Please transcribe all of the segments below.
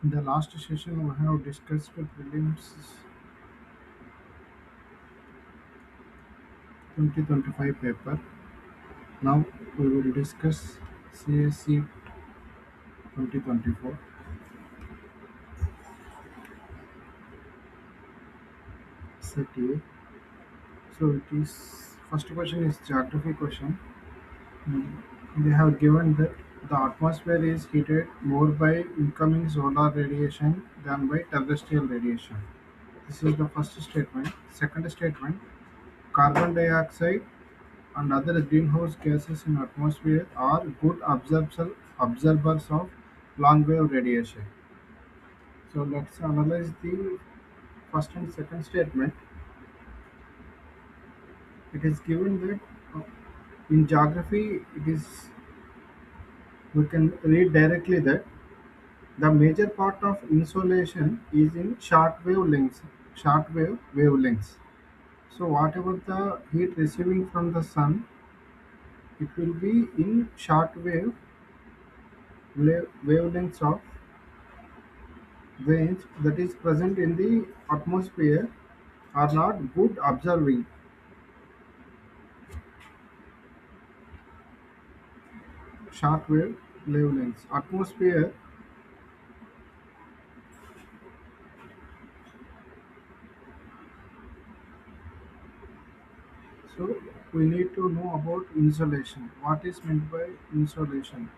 In the last session, we have discussed prelims 2025 paper. Now we will discuss CSC 2024 set A. So it is first question is geography question. They have given that the atmosphere is heated more by incoming solar radiation than by terrestrial radiation. This is the first statement. Second statement: carbon dioxide and other greenhouse gases in atmosphere are good observers of long-wave radiation. So let's analyze the first and second statement. It is given that in geography, it is we can read directly that the major part of insolation is in short wave wavelengths. So whatever the heat receiving from the sun, it will be in wavelengths of range that is present in the atmosphere are not good observing shortwave wavelengths. Atmosphere, so we need to know about insolation. What is meant by insolation?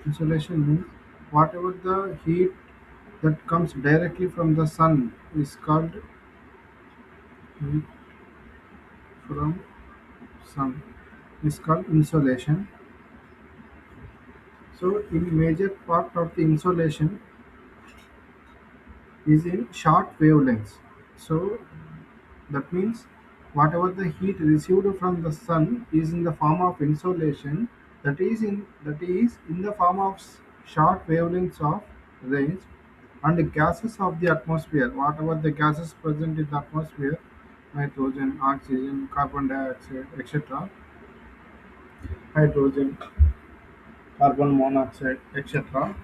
Insolation means whatever the heat that comes directly from the sun is called heat from sun is called insolation. So in major part of the insolation is in short wavelengths. So that means whatever the heat received from the sun is in the form of insolation, that is in the form of short wavelengths of range, and the gases of the atmosphere, whatever the gases present in the atmosphere, nitrogen, oxygen, carbon dioxide, etc., hydrogen, carbon monoxide, etc.,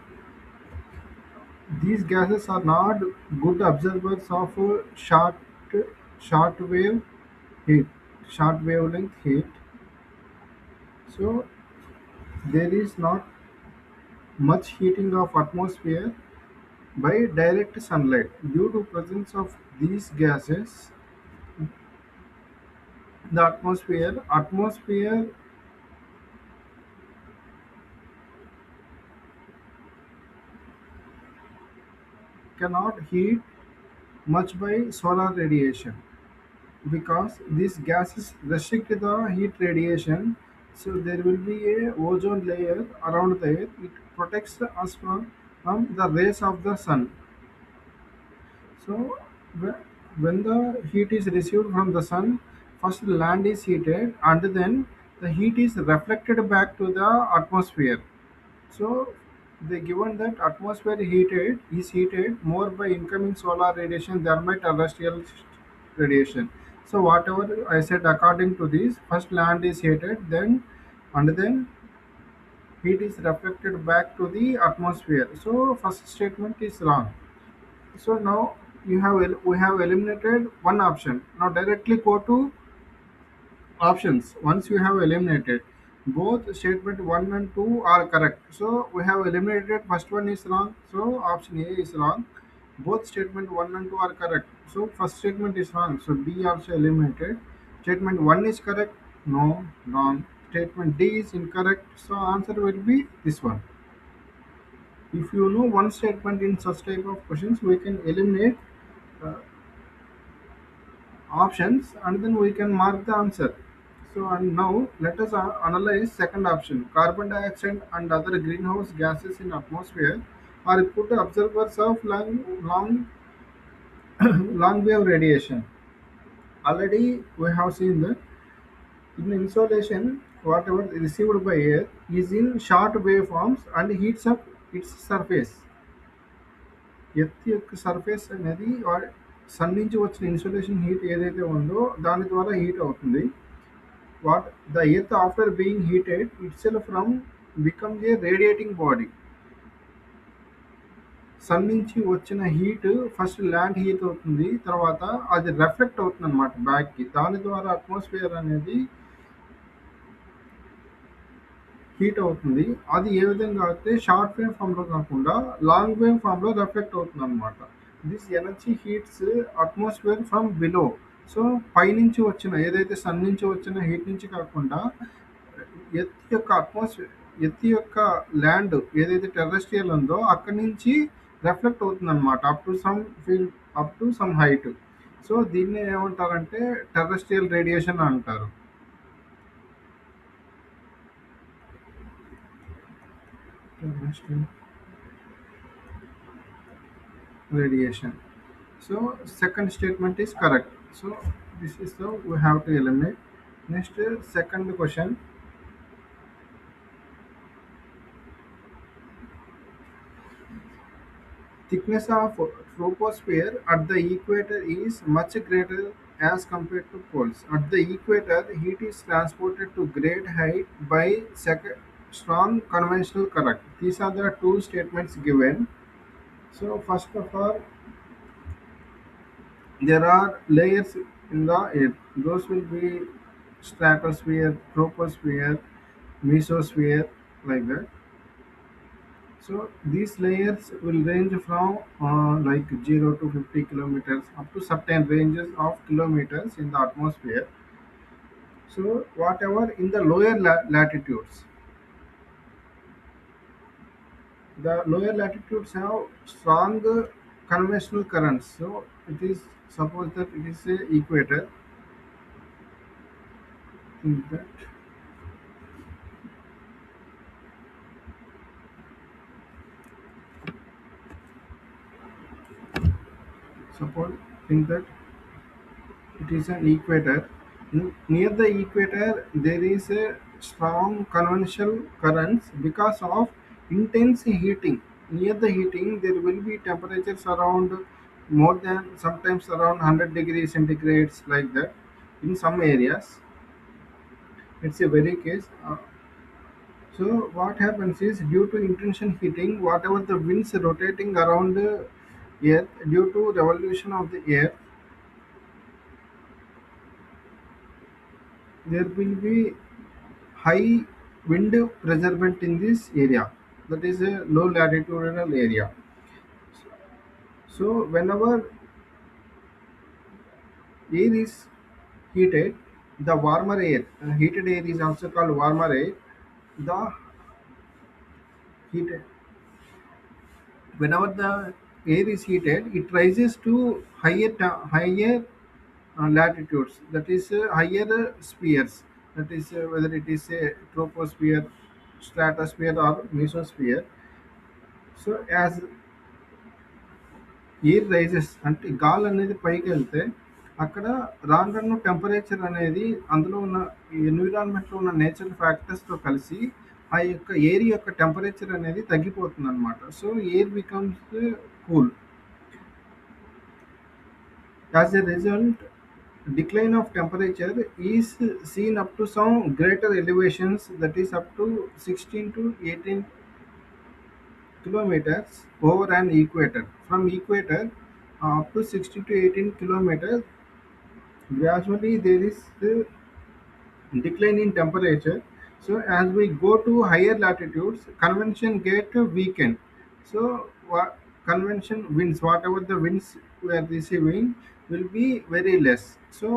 these gases are not good observers of short wave heat, short wavelength heat. So there is not much heating of atmosphere by direct sunlight. Due to presence of these gases, the atmosphere cannot heat much by solar radiation, because these gases restrict the heat radiation. So there will be a ozone layer around the earth. It protects us from the rays of the sun. So when the heat is received from the sun, first the land is heated and then the heat is reflected back to the atmosphere. So they given that atmosphere heated more by incoming solar radiation than by terrestrial radiation. So whatever I said, according to this, first land is heated, then heat is reflected back to the atmosphere. So first statement is wrong. So now we have eliminated one option. Now directly go to options. Once you have eliminated, both statement 1 and 2 are correct. So we have eliminated first one is wrong. So option A is wrong. Both statement 1 and 2 are correct. So first statement is wrong. So D also eliminated. Statement 1 is correct. No, wrong. Statement D is incorrect. So answer will be this one. If you know one statement in such type of questions, we can eliminate uh, options and then we can mark the answer. So and now let us analyze second option. Carbon dioxide and other greenhouse gases in atmosphere are good observers of long wave radiation. Already we have seen that in insolation, whatever received by air is in short waveforms and heats up its surface. Earth యొక్క surface అనేది sun నుంచి వచ్చిన insulation heat ఏదైతే ఉందో దాని ద్వారా heat అవుతుంది. What the earth after being heated itself from becomes a radiating body. Sun నుంచి వచ్చిన హీట్ ఫస్ట్ ల్యాండ్ హీట్ అవుతుంది. తర్వాత అది రిఫ్లెక్ట్ అవుతుంది అనమాట బ్యాక్కి. దాని ద్వారా అట్మాస్ఫియర్ అనేది హీట్ అవుతుంది. అది ఏ విధంగా అయితే షార్ట్ వేవ్ ఫామ్లో కాకుండా లాంగ్ వేవ్ ఫామ్లో రిఫ్లెక్ట్ అవుతుంది అనమాట. This energy heats atmosphere from below. So పైనుంచి వచ్చిన ఏదైతే సన్ నుంచి వచ్చిన హీట్ నుంచి కాకుండా ఎర్త్ యొక్క అట్మాస్ఫియర్, ఎర్త్ యొక్క ల్యాండ్ ఏదైతే టెర్రెస్ట్రియల్ ఉందో అక్కడి నుంచి రిఫ్లెక్ట్ అవుతుంది అనమాట up to some feel, up to some height. So దీన్ని ఏమంటారంటే టెర్రెస్ట్రియల్ రేడియేషన్ అంటారు. టెర్రెస్ట్రియల్ radiation. So second statement is correct. So this is the we have to eliminate. Next second question. Thickness of troposphere at the equator is much greater as compared to poles. At the equator, heat is transported to great height by strong conventional current. These are the two statements given. So first of all, there are layers in the earth. Those will be stratosphere, troposphere, mesosphere, like that. So these layers will range from like 0 to 50 kilometers up to certain ranges of kilometers in the atmosphere. So whatever in the lower latitudes, the lower latitudes have strong conventional currents. So it is suppose that it is a equator. Think that suppose think that it is an equator. Near the equator, there is a strong conventional currents because of intense heating. Near the heating, there will be temperatures around more than sometimes around 100 degrees centigrades, like that. In some areas, it's a very case. So what happens is due to intense heating, whatever the winds rotating around the Earth due to revolution of the Earth, there will be high wind pressure belt in this area, that is a low latitudinal area. So whenever air is heated, the warmer air, heated air is also called warmer air. The heated, whenever the air is heated, it rises to higher latitudes, that is higher spheres, that is whether it is a troposphere, stratosphere or mesosphere. So as air rises అంటే గాలి అనేది పైకి వెళ్తే అక్కడ రాను రాను temperature అనేది అందులో ఉన్న ఎన్విరాన్మెంట్లో ఉన్న నేచురల్ ఫ్యాక్టర్స్తో కలిసి ఆ యొక్క ఎయిర్ యొక్క టెంపరేచర్ అనేది తగ్గిపోతుంది అనమాట. So air becomes cool. As a result decline of temperature is seen up to some greater elevations, that is up to 16 to 18 kilometers over an equator. From equator up to 16 to 18 kilometers, gradually there is the decline in temperature. So as we go to higher latitudes, convention get weakened. So what convention winds, whatever the winds we are receiving, will be very less. So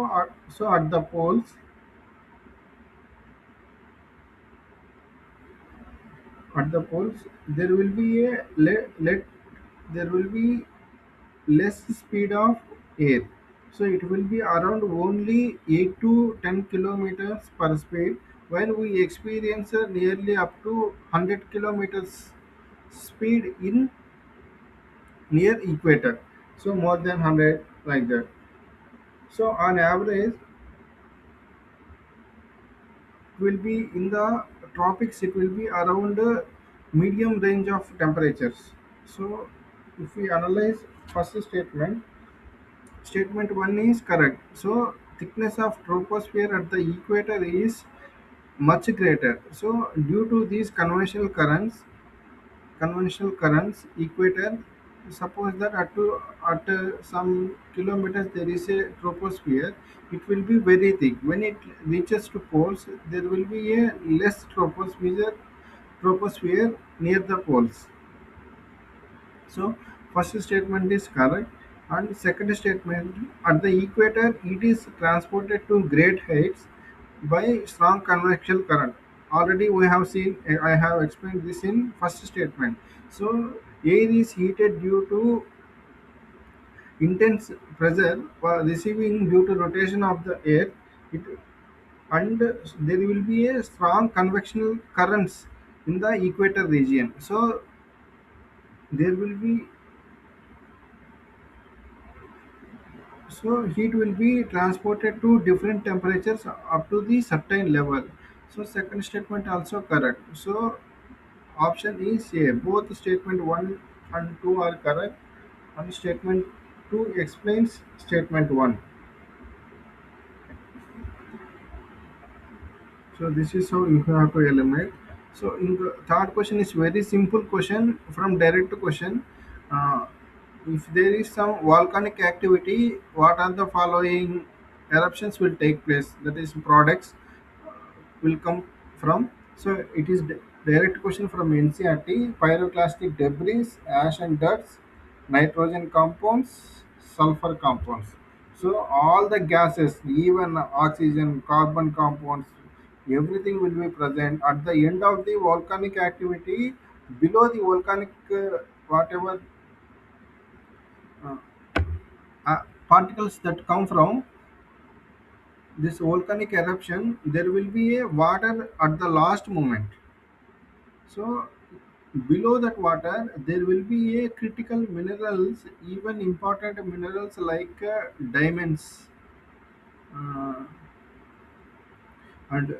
so at the poles there will be a there will be less speed of air. So it will be around only 8 to 10 kilometers per speed, while we experience nearly up to 100 kilometers speed in near equator. So more than 100, like that. So on average, it will be in the tropics. It will be around medium range of temperatures. So if we analyze first statement, statement 1 is correct. So thickness of troposphere at the equator is much greater. So due to these conventional currents equator, suppose that at some kilometers there is a troposphere, it will be very thick. When it reaches to poles, there will be a less troposphere near the poles. So first statement is correct, and second statement, at the equator it is transported to great heights by strong convection current. Already we have seen, I have explained this in first statement. So air is heated due to intense pressure receiving due to rotation of the air. It, and there will be a strong convectional currents in the equator region. So there will be, so heat will be transported to different temperatures up to the certain level. So second statement also correct. So option is A. Both statement 1 and 2 are correct, and statement 2 explains statement 1. So this is how you have to eliminate. So in the third question is very simple question from direct question. Uh, if there is some volcanic activity, what are the following eruptions will take place? That is products will come from. So it is direct question from NCRT. Pyroclastic debris, ash and dust, nitrogen compounds, sulfur compounds. So all the gases, even oxygen, carbon compounds, everything will be present at the end of the volcanic activity. Below the volcanic whatever uh, particles that come from this volcanic eruption, there will be a water at the last moment. So below that water, there will be a critical minerals, even important minerals like diamonds uh, and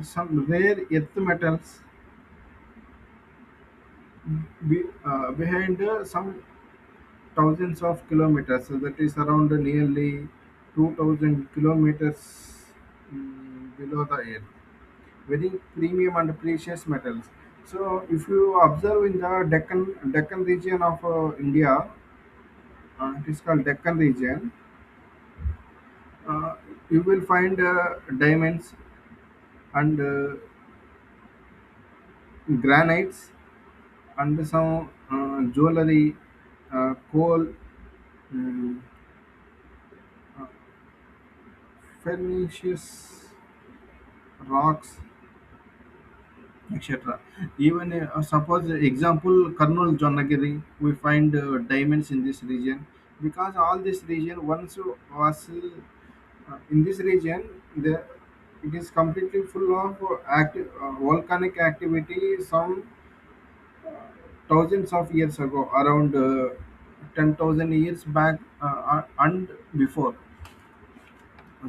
some rare earth metals behind some thousands of kilometers. So that is around nearly 2000 kilometers below the earth. Very premium and precious metals. So if you observe in the Deccan region of India, it is called Deccan region. Uh, you will find diamonds and granites and some jewelry, coal, um, uh, ferruginous rocks, etc. Even suppose example Karnool Jonagiri, we find diamonds in this region, because all this region once was in this region, the it is completely full of volcanic activity. Some thousands of years ago, around 10,000 years back and before.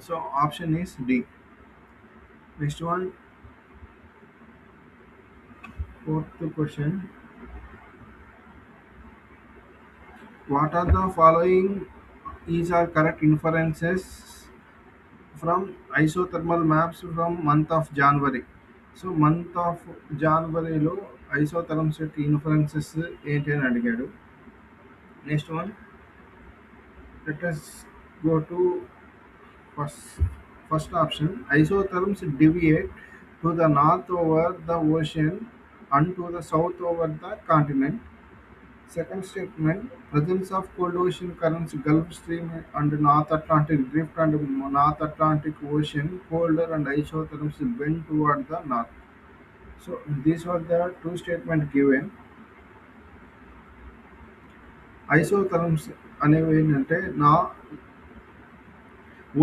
So option is D. Next one, fourth question. What are the following is are correct inferences from isothermal maps from month of January? So month of Januaryలో isotherms యొక్క inferences ఏంటి అని అడిగాడు. Next one, let us go to first first option. Isotherms deviate to the north over the ocean and to the south over the continent. Second statement, presence of cold ocean currents, Gulf Stream and North Atlantic Drift and North Atlantic Ocean colder and isotherms bend toward the north. So these were the two statements given. Isotherms అనేవి ఏంటంటే నా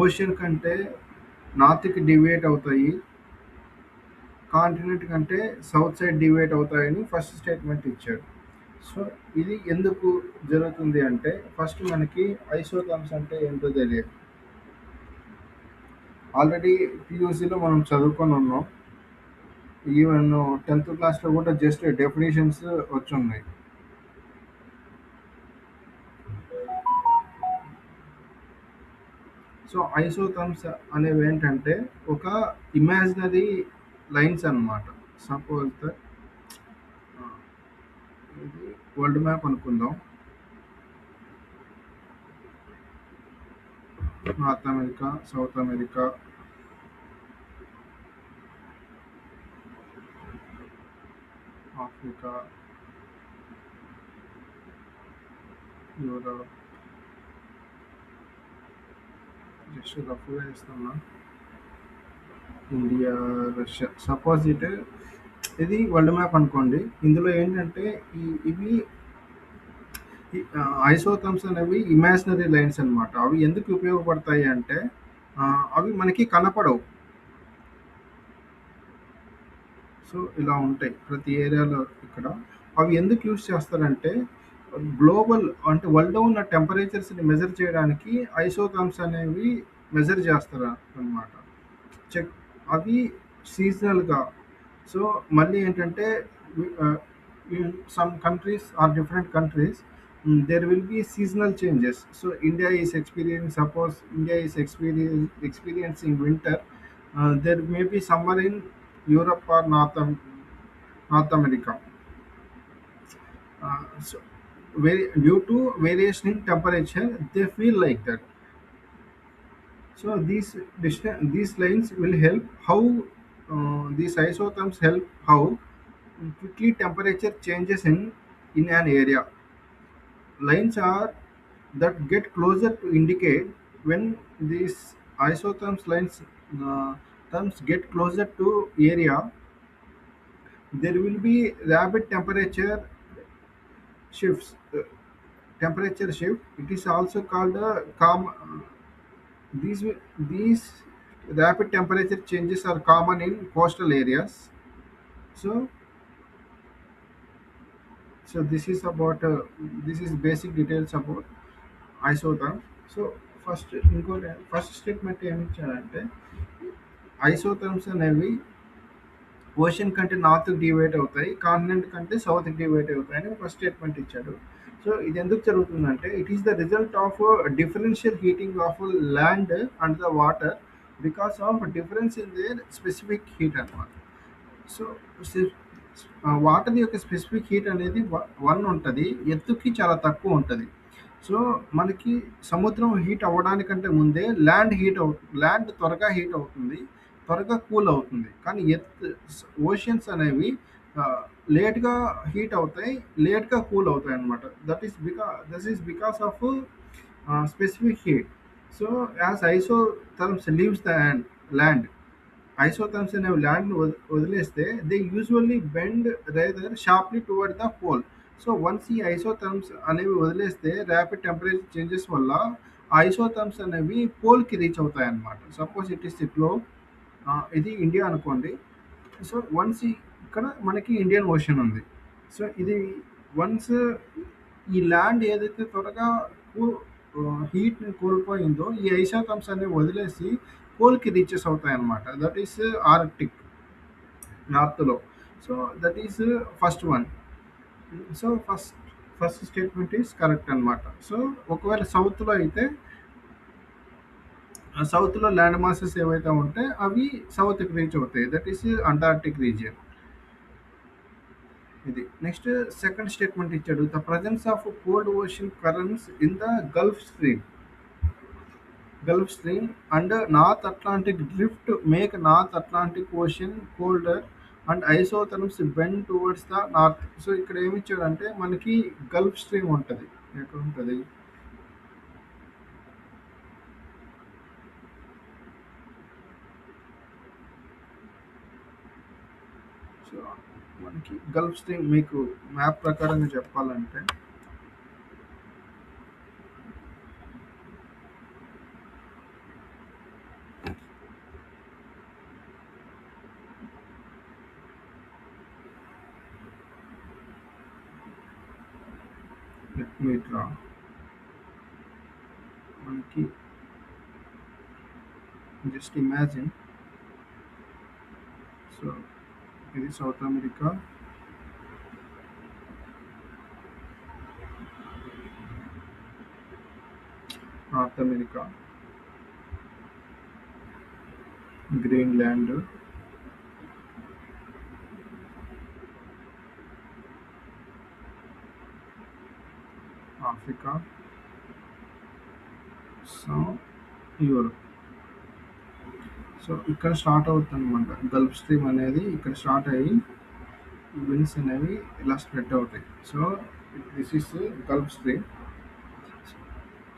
ocean కంటే నార్త్కి deviate అవుతాయి, continent కంటే south side deviate అవుతాయని first statement ఇచ్చాడు. So ఇది ఎందుకు జరుగుతుంది అంటే, ఫస్ట్ మనకి ఐసోథర్మ్స్ అంటే ఏంటో తెలియదు. ఆల్రెడీ పియూసీలో మనం చదువుకొని ఉన్నాం, ఈవెన్ 10th క్లాస్లో కూడా జస్ట్ డెఫినేషన్స్ వచ్చి ఉన్నాయి. సో ఐసోథర్మ్స్ అనేవి ఏంటంటే ఒక ఇమాజినరీ లైన్స్ అన్నమాట. సపోజ్ దట్ ఇది వరల్డ్ మ్యాప్ అనుకుందాం. North America, south America, Africa, Europe, just రఫ్గా ఇస్తున్నా, ఇండియా, రష్యా. సపోజ్ ఇది వరల్డ్ మ్యాప్ అనుకోండి. ఇందులో ఏంటంటే ఇవి ఐసోథర్మ్స్ అనేవి ఇమాజినరీ లైన్స్ అన్నమాట. అవి ఎందుకు ఉపయోగపడతాయి అంటే అవి మనకి కనపడవు. సో ఇలా ఉంటాయి ప్రతి ఏరియాలో ఇక్కడ. అవి ఎందుకు యూజ్ చేస్తారంటే గ్లోబల్ అంటే వరల్డ్‌లో ఉన్న టెంపరేచర్స్‌ని మెజర్ చేయడానికి ఐసోథర్మ్స్ అనేవి మెజర్ చేస్తారు అన్నమాట. చెక్ అవి సీజనల్‌గా. సో మళ్ళీ ఏంటంటే in some countries or different countries there will be seasonal changes. So India is experience suppose India is experiencing winter. There may be summer in Europe or north America. So due to variation in temperature, they feel like that. So these lines will help how these isotherms help how quickly temperature changes in an area. Lines are that get closer to indicate when these isotherms lines terms get closer to area, there will be rapid shifts. Temperature shift. It is also called a these rapid temperature changes are common in coastal areas. So so this is basic details about isotherms. So first statement ఏమి ఇచ్చాడంటే ఐసోథర్మ్స్ అనేవి ocean కంటే నార్త్కి divide అవుతాయి, continent కంటే సౌత్కి divide అవుతాయి అని first statement ఇచ్చాడు. So ఇది ఎందుకు జరుగుతుందంటే it is the result of differential heating of land and the water because of difference in there specific heat అన్నమాట. సో వాటర్ యొక్క స్పెసిఫిక్ హీట్ అనేది వన్ ఉంటుంది, ఎత్తుకి చాలా తక్కువ ఉంటుంది. సో మనకి సముద్రం హీట్ అవ్వడానికంటే ముందే ల్యాండ్ త్వరగా హీట్ అవుతుంది, త్వరగా కూల్ అవుతుంది. కానీ ఓషన్స్ అనేవి లేట్గా హీట్ అవుతాయి, లేట్గా కూల్ అవుతాయి అన్నమాట. This is because of specific heat. So as isotherms leaves the land, isotherms అనేవి ల్యాండ్ని వదిలేస్తే they usually bend rather sharply toward the pole. So once ఈ ఐసోథర్మ్స్ అనేవి వదిలేస్తే ర్యాపిడ్ టెంపరేచర్ చేంజెస్ వల్ల ఐసోథర్మ్స్ అనేవి పోల్కి రీచ్ అవుతాయి అన్నమాట. Suppose it is the globe, ఇది ఇండియా అనుకోండి. సో ఇక్కడ మనకి ఇండియన్ ఓషన్ ఉంది. సో ఇది వన్స్ ఈ ల్యాండ్ ఏదైతే త్వరగా హీట్ని కోల్పోయిందో ఈ ఐసోథర్మ్స్ అనేవి వదిలేసి పోల్కి రీచెస్ అవుతాయి అన్నమాట. దట్ ఈస్ ఆర్కిటిక్ నార్త్లో. So that is first one. So first statement is correct అన్నమాట. సో ఒకవేళ సౌత్లో అయితే సౌత్లో ల్యాండ్ మాసెస్ ఏవైతే ఉంటే అవి సౌత్కి రీచ్ అవుతాయి. That is Antarctic region. ఇది నెక్స్ట్ సెకండ్ స్టేట్మెంట్ ఇచ్చాడు. The presence of cold ocean currents in the Gulf Stream and North Atlantic Drift make North Atlantic Ocean colder and isotherms bend towards the north. So ఇక్కడ ఏమి ఇచ్చాడంటే మనకి Gulf stream ఉంటుంది. ఎక్కడ ఉంటుంది? So మనకి Gulf stream మీకు map ప్రకారంగా చెప్పాలంటే మీట్రా మనకి జస్ట్ ఇమాజిన్. సో ఇది south America, north America, Greenland, Africa, south Europe. So ఇక్కడ స్టార్ట్ అవుతుంది అనమాట. గల్ఫ్ స్ట్రీమ్ అనేది ఇక్కడ స్టార్ట్ అయ్యి విండ్స్ అనేవి ఇలా స్ప్రెడ్ అవుతాయి. So this is Gulf stream.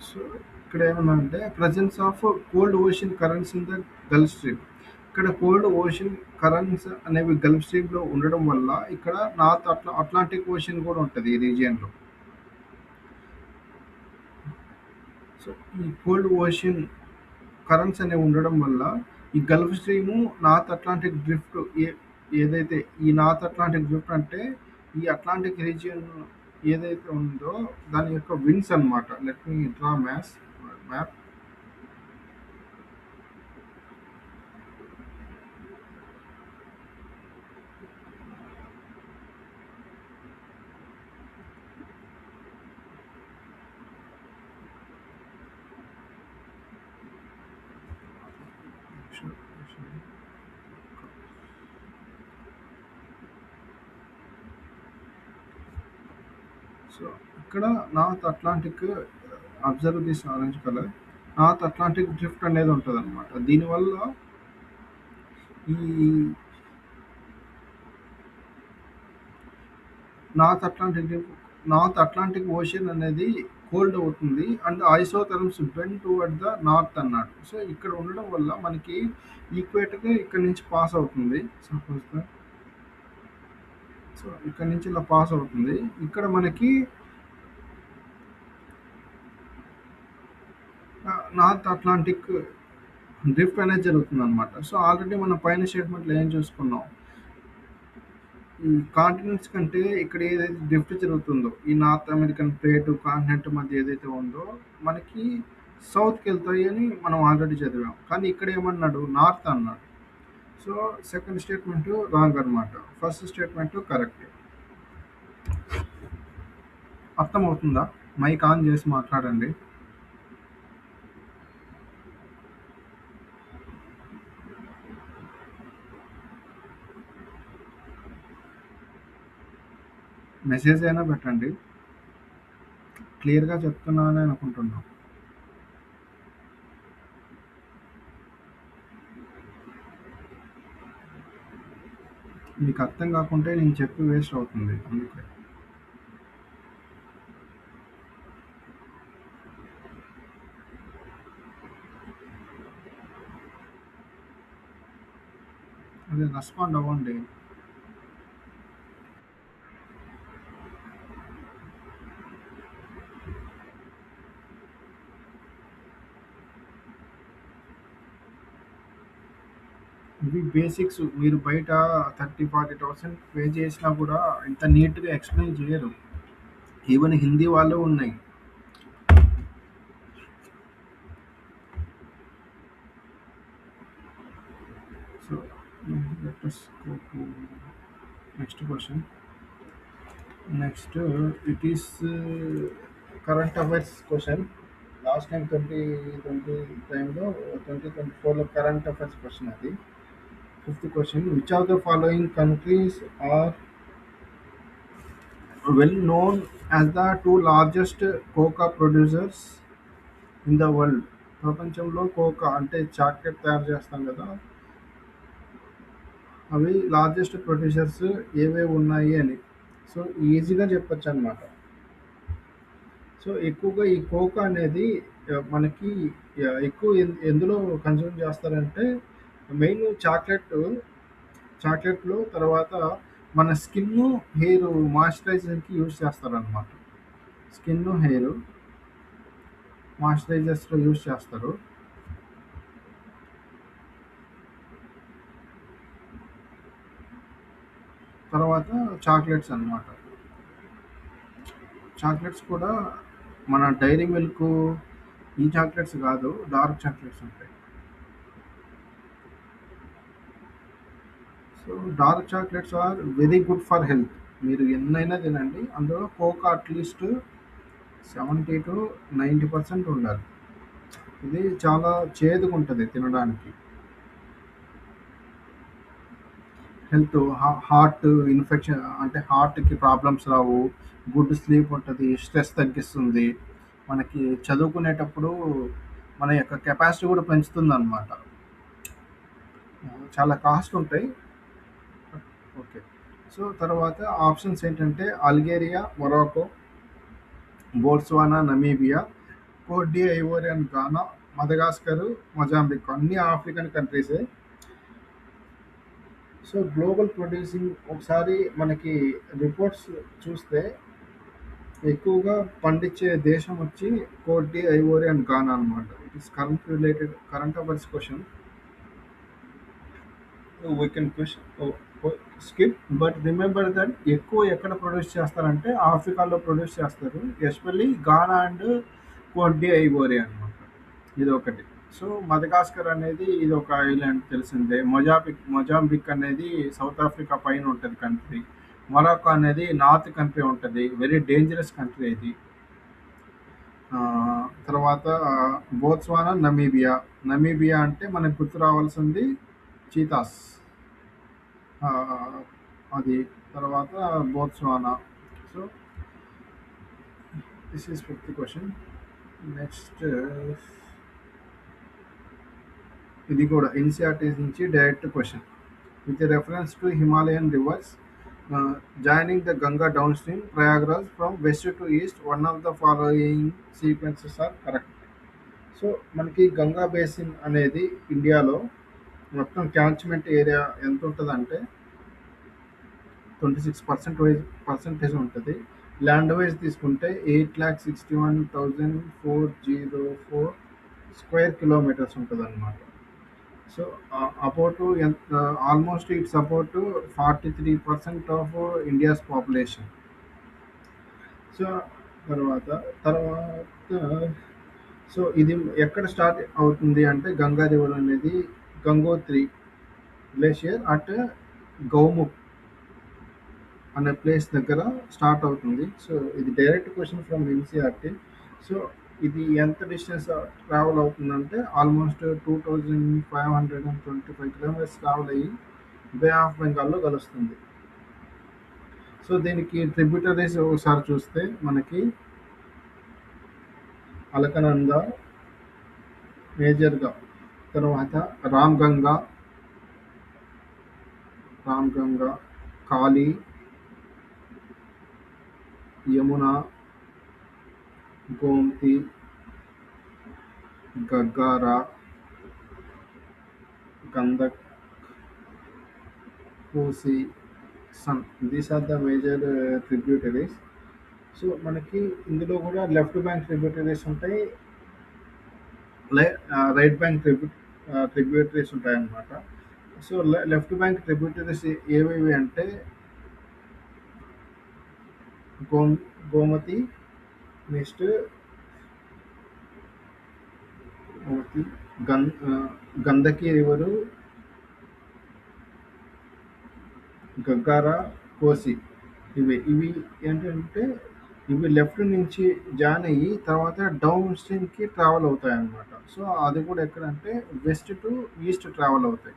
So ఇక్కడ ఏమన్నా అంటే presence of cold ocean currents in the Gulf stream. ఇక్కడ కోల్డ్ ఓషన్ కరెంట్స్ అనేవి గల్ఫ్ స్ట్రీమ్లో ఉండడం వల్ల ఇక్కడ నార్త్ అట్లాంటిక్ ఓషన్ కూడా ఉంటుంది ఈ రీజియన్లో. సో ఈ కోల్డ్ ఓషన్ కరెంట్స్ అనేవి ఉండడం వల్ల ఈ Gulf stream north Atlantic drift ఏదైతే ఈ నార్త్ అట్లాంటిక్ డ్రిఫ్ట్ అంటే ఈ అట్లాంటిక్ రీజియన్ ఏదైతే ఉందో దాని యొక్క విండ్స్ అన్నమాట. Let me draw map. So ఇక్కడ North Atlantic, observe this orange colour, North Atlantic Drift అనేది ఉంటుంది అనమాట. దీనివల్ల ఈ North Atlantic North Atlantic Ocean అనేది కోల్డ్ అవుతుంది and isotherms bend toward the north అన్నాడు. సో ఇక్కడ ఉండడం వల్ల మనకి ఈక్వేటర్ ఇక్కడ నుంచి పాస్ అవుతుంది. సపోజ్ సో ఇక్కడ నుంచి ఇలా పాస్ అవుతుంది. ఇక్కడ మనకి నార్త్ అట్లాంటిక్ డ్రిఫ్ట్ అనేది జరుగుతుంది అనమాట. సో ఆల్రెడీ మనం పైన స్టేట్మెంట్లో ఏం చూసుకున్నాం, ఈ కాంటినెంట్స్ కంటే ఇక్కడ ఏదైతే డ్రిఫ్ట్ జరుగుతుందో ఈ నార్త్ అమెరికన్ ప్లేట్ కాంటినెంట్ మధ్య ఏదైతే ఉందో మనకి సౌత్కి వెళ్తాయి అని మనం ఆల్రెడీ చదివాం. కానీ ఇక్కడ ఏమన్నాడు, నార్త్ అన్నాడు. సో సెకండ్ స్టేట్మెంట్ రాంగ్ అనమాట, ఫస్ట్ స్టేట్మెంట్ కరెక్ట్. అర్థమవుతుందా? మైక్ ఆన్ చేసి మాట్లాడండి. మెసేజ్ అయినా పెట్టండి. క్లియర్గా చెప్తున్నానని అనుకుంటున్నాం. మీకు అర్థం కాకుంటే నేను చెప్పి వేస్ట్ అవుతుంది, అందుకే. అదే రెస్పాండ్ అవ్వండి. ఇవి బేసిక్స్. మీరు బయట 30,000-40,000 పే చేసినా కూడా ఇంత నీట్గా ఎక్స్ప్లెయిన్ చేయరు. ఈవెన్ హిందీ వాళ్ళు ఉన్నాయి. So let us go to next question. Next, it is current affairs question. Last time 2020 టైంలో 2024లో కరెంట్ అఫైర్స్ క్వశ్చన్ అది. Fifth question, which of the following countries are well known as the two largest coca producers in the world? ప్రపంచంలో cocoa అంటే chocolate తయారు చేస్తాం కదా, అవి largest producers ఏవేవి ఉన్నాయి అని. సో ఈజీగా చెప్పొచ్చు అనమాట. సో ఎక్కువగా ఈ కోకా అనేది మనకి ఎక్కువ ఎందులో కన్జ్యూమ్ చేస్తారంటే మెయిన్ చాక్లెట్లో, తర్వాత మన స్కిన్ హెయిర్ మాయిశ్చరైజర్కి యూజ్ చేస్తారనమాట. స్కిన్ హెయిర్ మాయిశ్చరైజర్స్లో యూజ్ చేస్తారు. తర్వాత చాక్లెట్స్ అన్నమాట. చాక్లెట్స్ కూడా మన డైరీ మిల్క్ ఈ చాక్లెట్స్ కాదు, డార్క్ చాక్లెట్స్ ఉంటాయి. So dark chocolates are very good for health. మీరు ఎన్నైనా తినండి, అందులో కోకా అట్లీస్ట్ 70-90% ఉండాలి. ఇది చాలా చేదుగా ఉంటుంది తినడానికి. హెల్త్, హార్ట్ ఇన్ఫెక్షన్ అంటే హార్ట్‌కి ప్రాబ్లమ్స్ రావు. గుడ్ స్లీప్ ఉంటది. స్ట్రెస్ తగ్గిస్తుంది. మనకి చదువుకునేటప్పుడు మన యొక్క కెపాసిటీ కూడా పెంచుతుందనమాట. చాలా కాస్ట్ ఉంటాయి. ఓకే. సో, తర్వాత ఆప్షన్స్ ఏంటంటే Algeria, Morocco, Botswana, Namibia, Cote de Ivoire and Ghana, Madagascar, Mozambique అన్నీ ఆఫ్రికన్ కంట్రీసే. సో, గ్లోబల్ ప్రొడ్యూసింగ్ ఒకసారి మనకి రిపోర్ట్స్ చూస్తే ఎక్కువగా పండించే దేశం వచ్చి Cote de Ivoire and Ghana అనమాట. It is current affairs question. We can skip, but remember that ఎక్కువ ఎక్కడ ప్రొడ్యూస్ చేస్తారంటే ఆఫ్రికాలో ప్రొడ్యూస్ చేస్తారు, especially Ghana and Cote de Ivoire అనమాట. ఇది ఒకటి. సో మదగాస్కర్ అనేది ఇది ఒక ఐలాండ్ తెలిసిందే. మొజాంబిక్ అనేది సౌత్ ఆఫ్రికా పైన ఉంటుంది కంట్రీ. మొరాకో అనేది నార్త్ కంట్రీ ఉంటుంది, వెరీ డేంజరస్ కంట్రీ ఇది. ఆ, తర్వాత బోత్స్వానా, నమీబియా. నమీబియా అంటే మనకు గుర్తు రావాల్సింది చీతాస్. ఆ, అది. తర్వాత Botswana. So this is fifth question. Next ఇది కూడా ఎన్సీఆర్టీ నుంచి direct question. With reference to Himalayan rivers joining the Ganga downstream Prayagraj from west to east, one of the following sequences are correct. So మనకి Ganga basin అనేది ఇండియాలో మొత్తం catchment area ఎంత ఉంటుందంటే 26% ఉంటుంది. ల్యాండ్ వైజ్ తీసుకుంటే 8,61,404 స్క్వేర్ కిలోమీటర్స్ ఉంటుంది అనమాట. సో అబౌట్ ఎంత, almost it's about 43% of India's population. So తర్వాత తర్వాత సో ఇది ఎక్కడ స్టార్ట్ అవుతుంది అంటే గంగా రివర్ అనేది గంగోత్రి గ్లేషియర్ అట్ గౌముఖ్ అనే ప్లేస్ దగ్గర స్టార్ట్ అవుతుంది. సో ఇది direct question from NCERT. So ఇది ఎంత డిస్టెన్స్ ట్రావెల్ అవుతుందంటే ఆల్మోస్ట్ 2525 కిలోమీటర్స్ ట్రావెల్ అయ్యి బే ఆఫ్ బెంగాల్లో కలుస్తుంది. సో దీనికి ట్రిబ్యూటరీస్ ఒకసారి చూస్తే మనకి అలకనంద మేజర్గా, తర్వాత రామ్ గంగా, కాళీ, Yamuna, Gomati, Ghaghara, Gandak, Kosi, Son. These are the major tributaries. So మనకి ఇందులో కూడా లెఫ్ట్ బ్యాంక్ ట్రిబ్యూటరీస్ ఉంటాయి, రైట్ బ్యాంక్ ట్రిబ్యూటరీస్ ఉంటాయి అన్నమాట. సో లెఫ్ట్ బ్యాంక్ ట్రిబ్యూటరీస్ ఏవేవి అంటే గోమతి, నెక్స్ట్ గోమతి, గంధకి రివరు, గగ్గారా, కోసి. ఇవి ఏంటంటే ఇవి లెఫ్ట్ నుంచి జాయిన్ అయ్యి తర్వాత డౌన్ స్ట్రీమ్కి ట్రావెల్ అవుతాయి అన్నమాట. సో అది కూడా ఎక్కడంటే వెస్ట్ టు ఈస్ట్ ట్రావెల్ అవుతాయి.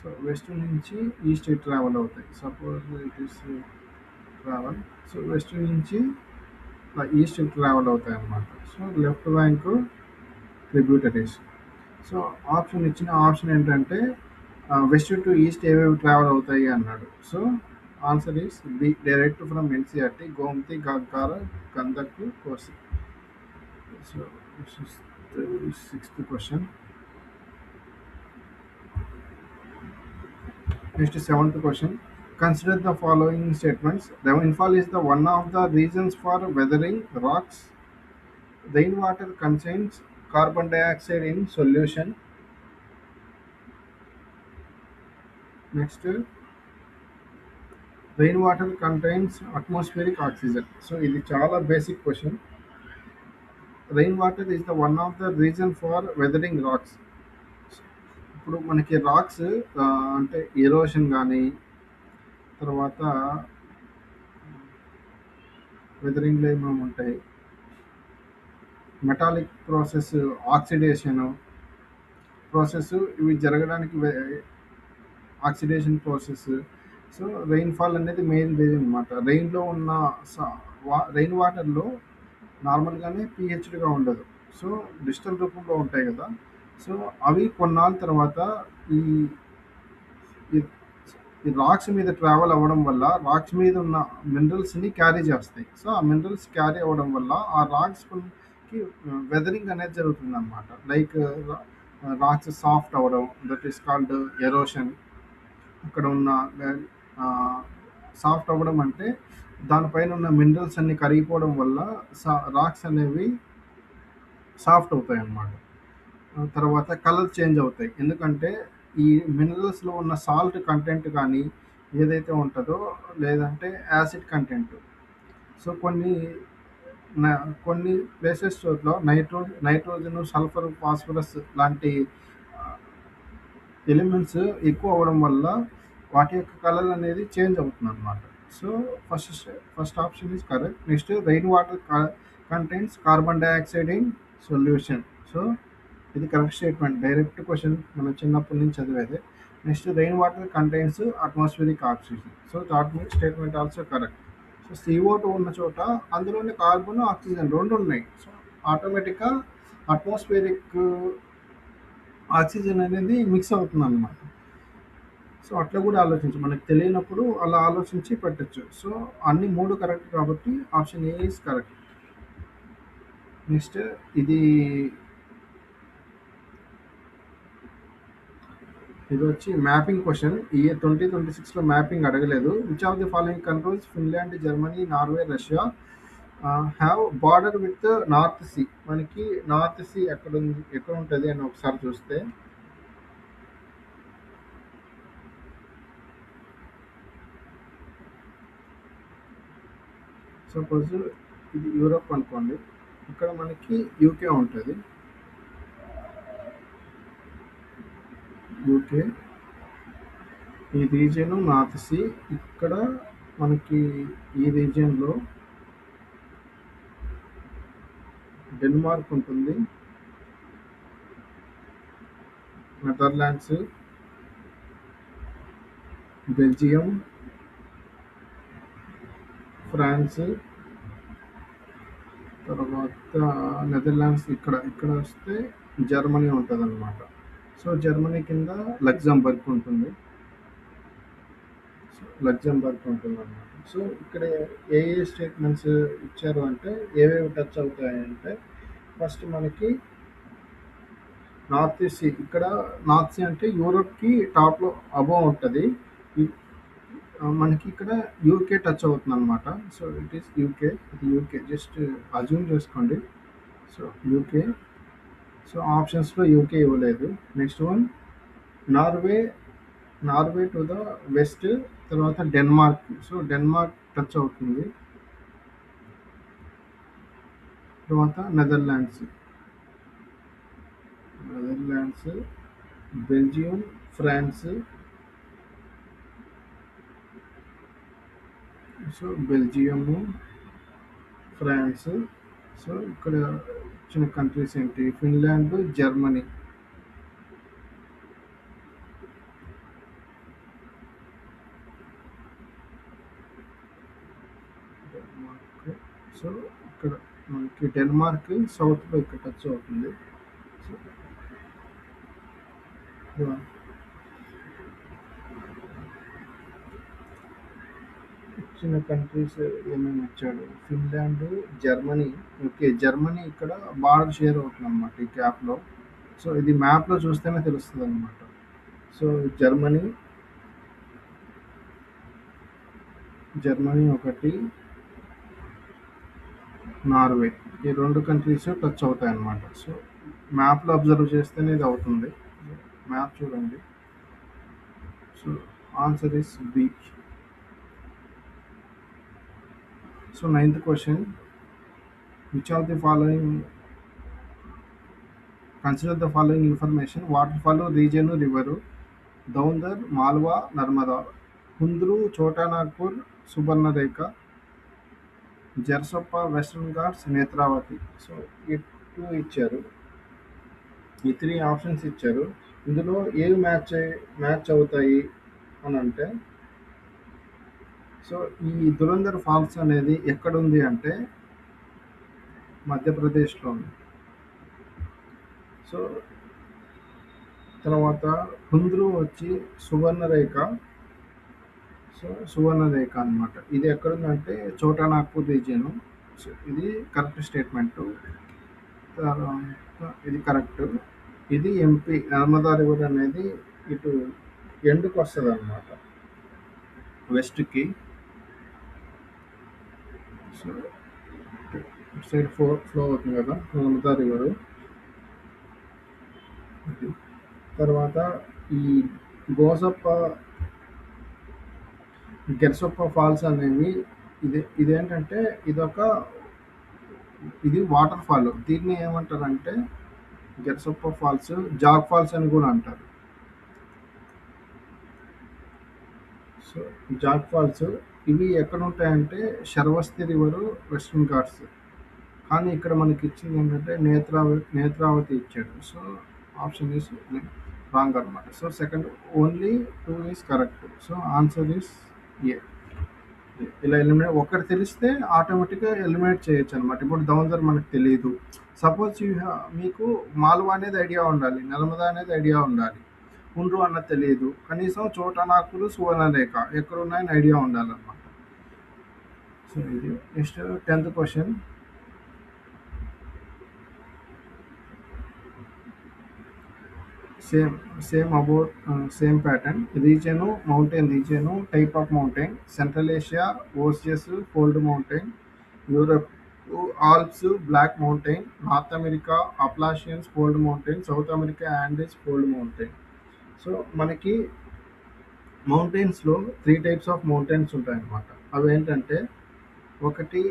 సో వెస్ట్ నుంచి ఈస్ట్ ట్రావెల్ అవుతాయి. Suppose it is travel. So west నుంచి ఈస్ట్ ట్రావెల్ అవుతాయి అన్నమాట. So left bank tributaries. So ఇచ్చిన ఆప్షన్ ఏంటంటే వెస్ట్ టు ఈస్ట్ ఏవేవి ట్రావెల్ అవుతాయి అన్నాడు. So answer is B, direct from NCERT, Gomti, Ghaghara, Gandak, Kosi. So this is the sixth question. Next, seventh question. Consider the following statements. Rainfall is the one of the reasons for weathering rocks. Rainwater contains carbon dioxide in solution. Next, rainwater contains atmospheric oxygen. So, ఇది చాలా basic question. Rainwater is the one of the reason for weathering rocks. ఇప్పుడు మనకి racks అంటే erosion కానీ, తర్వాత వెదరింగ్లో ఏమేమి ఉంటాయి, metallic process, oxidation process, ఇవి జరగడానికి ఆక్సిడేషన్ ప్రాసెస్. సో రెయిన్ఫాల్ అనేది మెయిన్ రీజన్ అనమాట. రెయిన్లో ఉన్న రెయిన్ వాటర్లో నార్మల్గానే పీహెచ్డ్గా ఉండదు. సో డిజిటల్ రూపంలో ఉంటాయి కదా. సో అవి కొన్నాళ్ళ తర్వాత ఈ ఈ ఈ రాక్స్ మీద ట్రావెల్ అవ్వడం వల్ల రాక్స్ మీద ఉన్న మినరల్స్ని క్యారీ చేస్తాయి. సో ఆ మినరల్స్ క్యారీ అవ్వడం వల్ల ఆ రాక్స్కి వెదరింగ్ అనేది జరుగుతుంది అనమాట. లైక్ రాక్స్ సాఫ్ట్ అవ్వడం, దట్ ఈస్ కాల్డ్ ఎరోషన్. అక్కడ ఉన్న సాఫ్ట్ అవ్వడం అంటే దానిపైన ఉన్న మినరల్స్ అన్ని కరిగిపోవడం వల్ల రాక్స్ అనేవి సాఫ్ట్ అవుతాయి అన్నమాట. తర్వాత కలర్ చేంజ్ అవుతాయి. ఎందుకంటే ఈ మినరల్స్‌లో ఉన్న సాల్ట్ కంటెంట్ కానీ ఏదైతే ఉంటదో, లేదంటే యాసిడ్ కంటెంట్. సో న కొన్ని ప్లేసెస్ చోట్ల నైట్రోజన్, సల్ఫర్, ఫాస్ఫరస్ లాంటి ఆహ్, ఎలిమెంట్స్ ఎక్కువ అవ్వడం వల్ల వాటి యొక్క కలర్ అనేది చేంజ్ అవుతుందన్నమాట. So first option is correct. Next rain water contains carbon dioxide in solution. So ఇది కరెక్ట్ స్టేట్మెంట్. డైరెక్ట్ క్వశ్చన్ మనం చిన్నప్పటి నుంచి చదివేదే. Next rain water contains atmospheric oxygen. So third statement also correct. So CO2 ఉన్న చోట అందులోనే carbon, oxygen 2 ఉన్నాయి. So ఆటోమేటిక్‌గా అట్మాస్ఫియరిక్ ఆక్సిజన్ అనేది మిక్స్ అవుతుందన్నమాట. సో అట్లా కూడా ఆలోచించు. మనకు తెలియనప్పుడు అలా ఆలోచించి పెట్టొచ్చు. సో అన్ని 3 కరెక్ట్ కాబట్టి option A is correct. Next ఇది ఇదొచ్చి మ్యాపింగ్ క్వశ్చన్. ఈ 2026లో మ్యాపింగ్ అడగలేదు. Which of the following countries Finland, Germany, Norway, Russia have border with North Sea. మనకి నార్త్ సీ ఎక్కడ ఉంటుంది అని ఒకసారి చూస్తే, సపోజ్ ఇది యూరోప్ అనుకోండి. ఇక్కడ మనకి యూకే ఉంటుంది. యూకే ఈ రీజియన్ నార్త్ సీ. ఇక్కడ మనకి ఈ రీజియన్లో డెన్మార్క్ ఉంటుంది, నెదర్లాండ్స్, బెల్జియం, ఫ్రాన్స్. తర్వాత నెదర్లాండ్స్ ఇక్కడ వస్తే జర్మనీ ఉంటుంది అనమాట. సో జర్మనీ కింద లగ్జంబర్గ్ ఉంటుంది. అన్నమాట. సో ఇక్కడ ఏ స్టేట్మెంట్స్ ఇచ్చారు అంటే ఏవేవి టచ్ అవుతాయంటే, ఫస్ట్ మనకి నార్త్ సీ. ఇక్కడ నార్త్ సీ అంటే యూరోప్కి టాప్లో అబోవ్ ఉంటుంది. మనకి ఇక్కడ యూకే టచ్ అవుతుంది అనమాట. So it is UK. ఇది యూకే జస్ట్ అజ్యూమ్ చేసుకోండి. So UK. సో ఆప్షన్స్లో యూకే ఇవ్వలేదు. Next one Norway. Norway to the west. తర్వాత డెన్మార్క్. సో డెన్మార్క్ టచ్ అవుతుంది. తర్వాత Netherlands, Belgium, France. So Belgium, France. So ఇక్కడ ఇచ్చిన కంట్రీస్ ఏంటి? Finland, Germany. డెన్మార్క్. సో ఇక్కడ మనకి డెన్మార్క్ సౌత్లో ఇక్కడ టచ్ అవుతుంది. సో ఇచ్చిన కంట్రీస్ ఏమేమి ఇచ్చాడు? Finland, Germany. ఓకే, జర్మనీ ఇక్కడ బార్డర్ షేర్ అవుతుంది అనమాట ఈ గ్యాప్లో. సో ఇది మ్యాప్లో చూస్తేనే తెలుస్తుంది అనమాట. సో జర్మనీ ఒకటి, నార్వే. ఈ 2 కంట్రీస్ టచ్ అవుతాయి అన్నమాట. సో మ్యాప్లో అబ్జర్వ్ చేస్తేనే ఇది అవుతుంది. మ్యాప్ చూడండి. So answer is B. So 9th question. Which of the following consider the following information. Waterfall region river Dhuandhar, Malwa, Narmada. Hundru, Chotanagpur, Subarnarekha. Gersoppa, Western Ghats, Netravati. So ఈ 2 ఇచ్చారు. ఈ 3 ఆప్షన్స్ ఇచ్చారు. ఇందులో ఏవి మ్యాచ్ అవుతాయి అని అంటే, సో ఈ దురంధర్ ఫాల్స్ అనేది ఎక్కడుంది అంటే మధ్యప్రదేశ్లో ఉంది. సో తర్వాత కుంద్రు వచ్చి సువర్ణరేఖ. సో సువర్ణరేఖ అనమాట. ఇది ఎక్కడుందంటే చోటా నాగ్పూర్ రీజియన్. సో ఇది కరెక్ట్ స్టేట్మెంట్. తర్వాత ఇది కరెక్ట్. ఇది ఎంపీ నర్మదా రివర్ అనేది ఇటు ఎండుకు వస్తుంది అనమాట, వెస్ట్కి. సో ఇటు సైడ్ ఫ్లో అవుతుంది కదా నర్మదా రివర్. తర్వాత ఈ గోసప్ప గెర్సొప్ప ఫాల్స్ అనేవి ఇదేంటంటే ఇదొక ఇది వాటర్ ఫాల్. దీన్ని ఏమంటారంటే గెర్సొప్ప ఫాల్స్, జాగ్ ఫాల్స్ అని కూడా అంటారు. సో జాగ్ ఫాల్స్ ఇవి ఎక్కడ ఉంటాయంటే శర్వస్తి రివరు, వెస్టర్న్ ఘాట్స్. కానీ ఇక్కడ మనకి ఇచ్చింది ఏంటంటే నేత్రావతి ఇచ్చాడు. సో ఆప్షన్ ఈస్ రాంగ్ అనమాట. So second only 2 is correct. So answer is ఏ. ఇలా ఎలిమినేట్ ఒకటి తెలిస్తే ఆటోమేటిక్గా ఎలిమినేట్ చేయొచ్చు అనమాట. ఇప్పుడు దౌందర్ మనకు తెలియదు. సపోజ్ మీకు మాల్వా అనేది ఐడియా ఉండాలి, నర్మదా అనేది ఐడియా ఉండాలి, కుండ్రు అన్నది తెలియదు. కనీసం చోటా నాగ్పూర్, సువర్ణరేఖ ఎక్కడ ఉన్నాయని ఐడియా ఉండాలన్నమాట. సో ఇది next 10th question. Same about same pattern. Region mountain region, type of mountain. Central Asia oasis cold mountain, Europe Alps block mountain, North America Appalachians cold mountain, South America Andes cold mountain. So మనకి మౌంటైన్స్లో 3 types of mountains ఉంటాయన్నమాట. అవి ఏంటంటే ఒకటి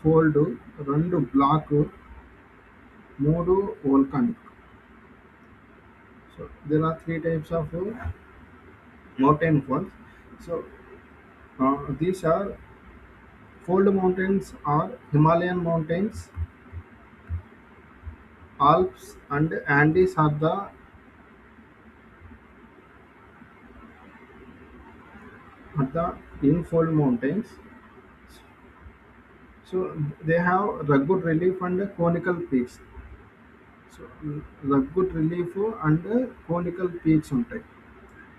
fold, 2 block, 3 volcanic. So there are 3 types of mountain falls. So these are fold mountains are Himalayan mountains, Alps and Andes are the infold mountains. So they have rugged relief and conical peaks. So rugged relief and conical peaks ఉంటాయి.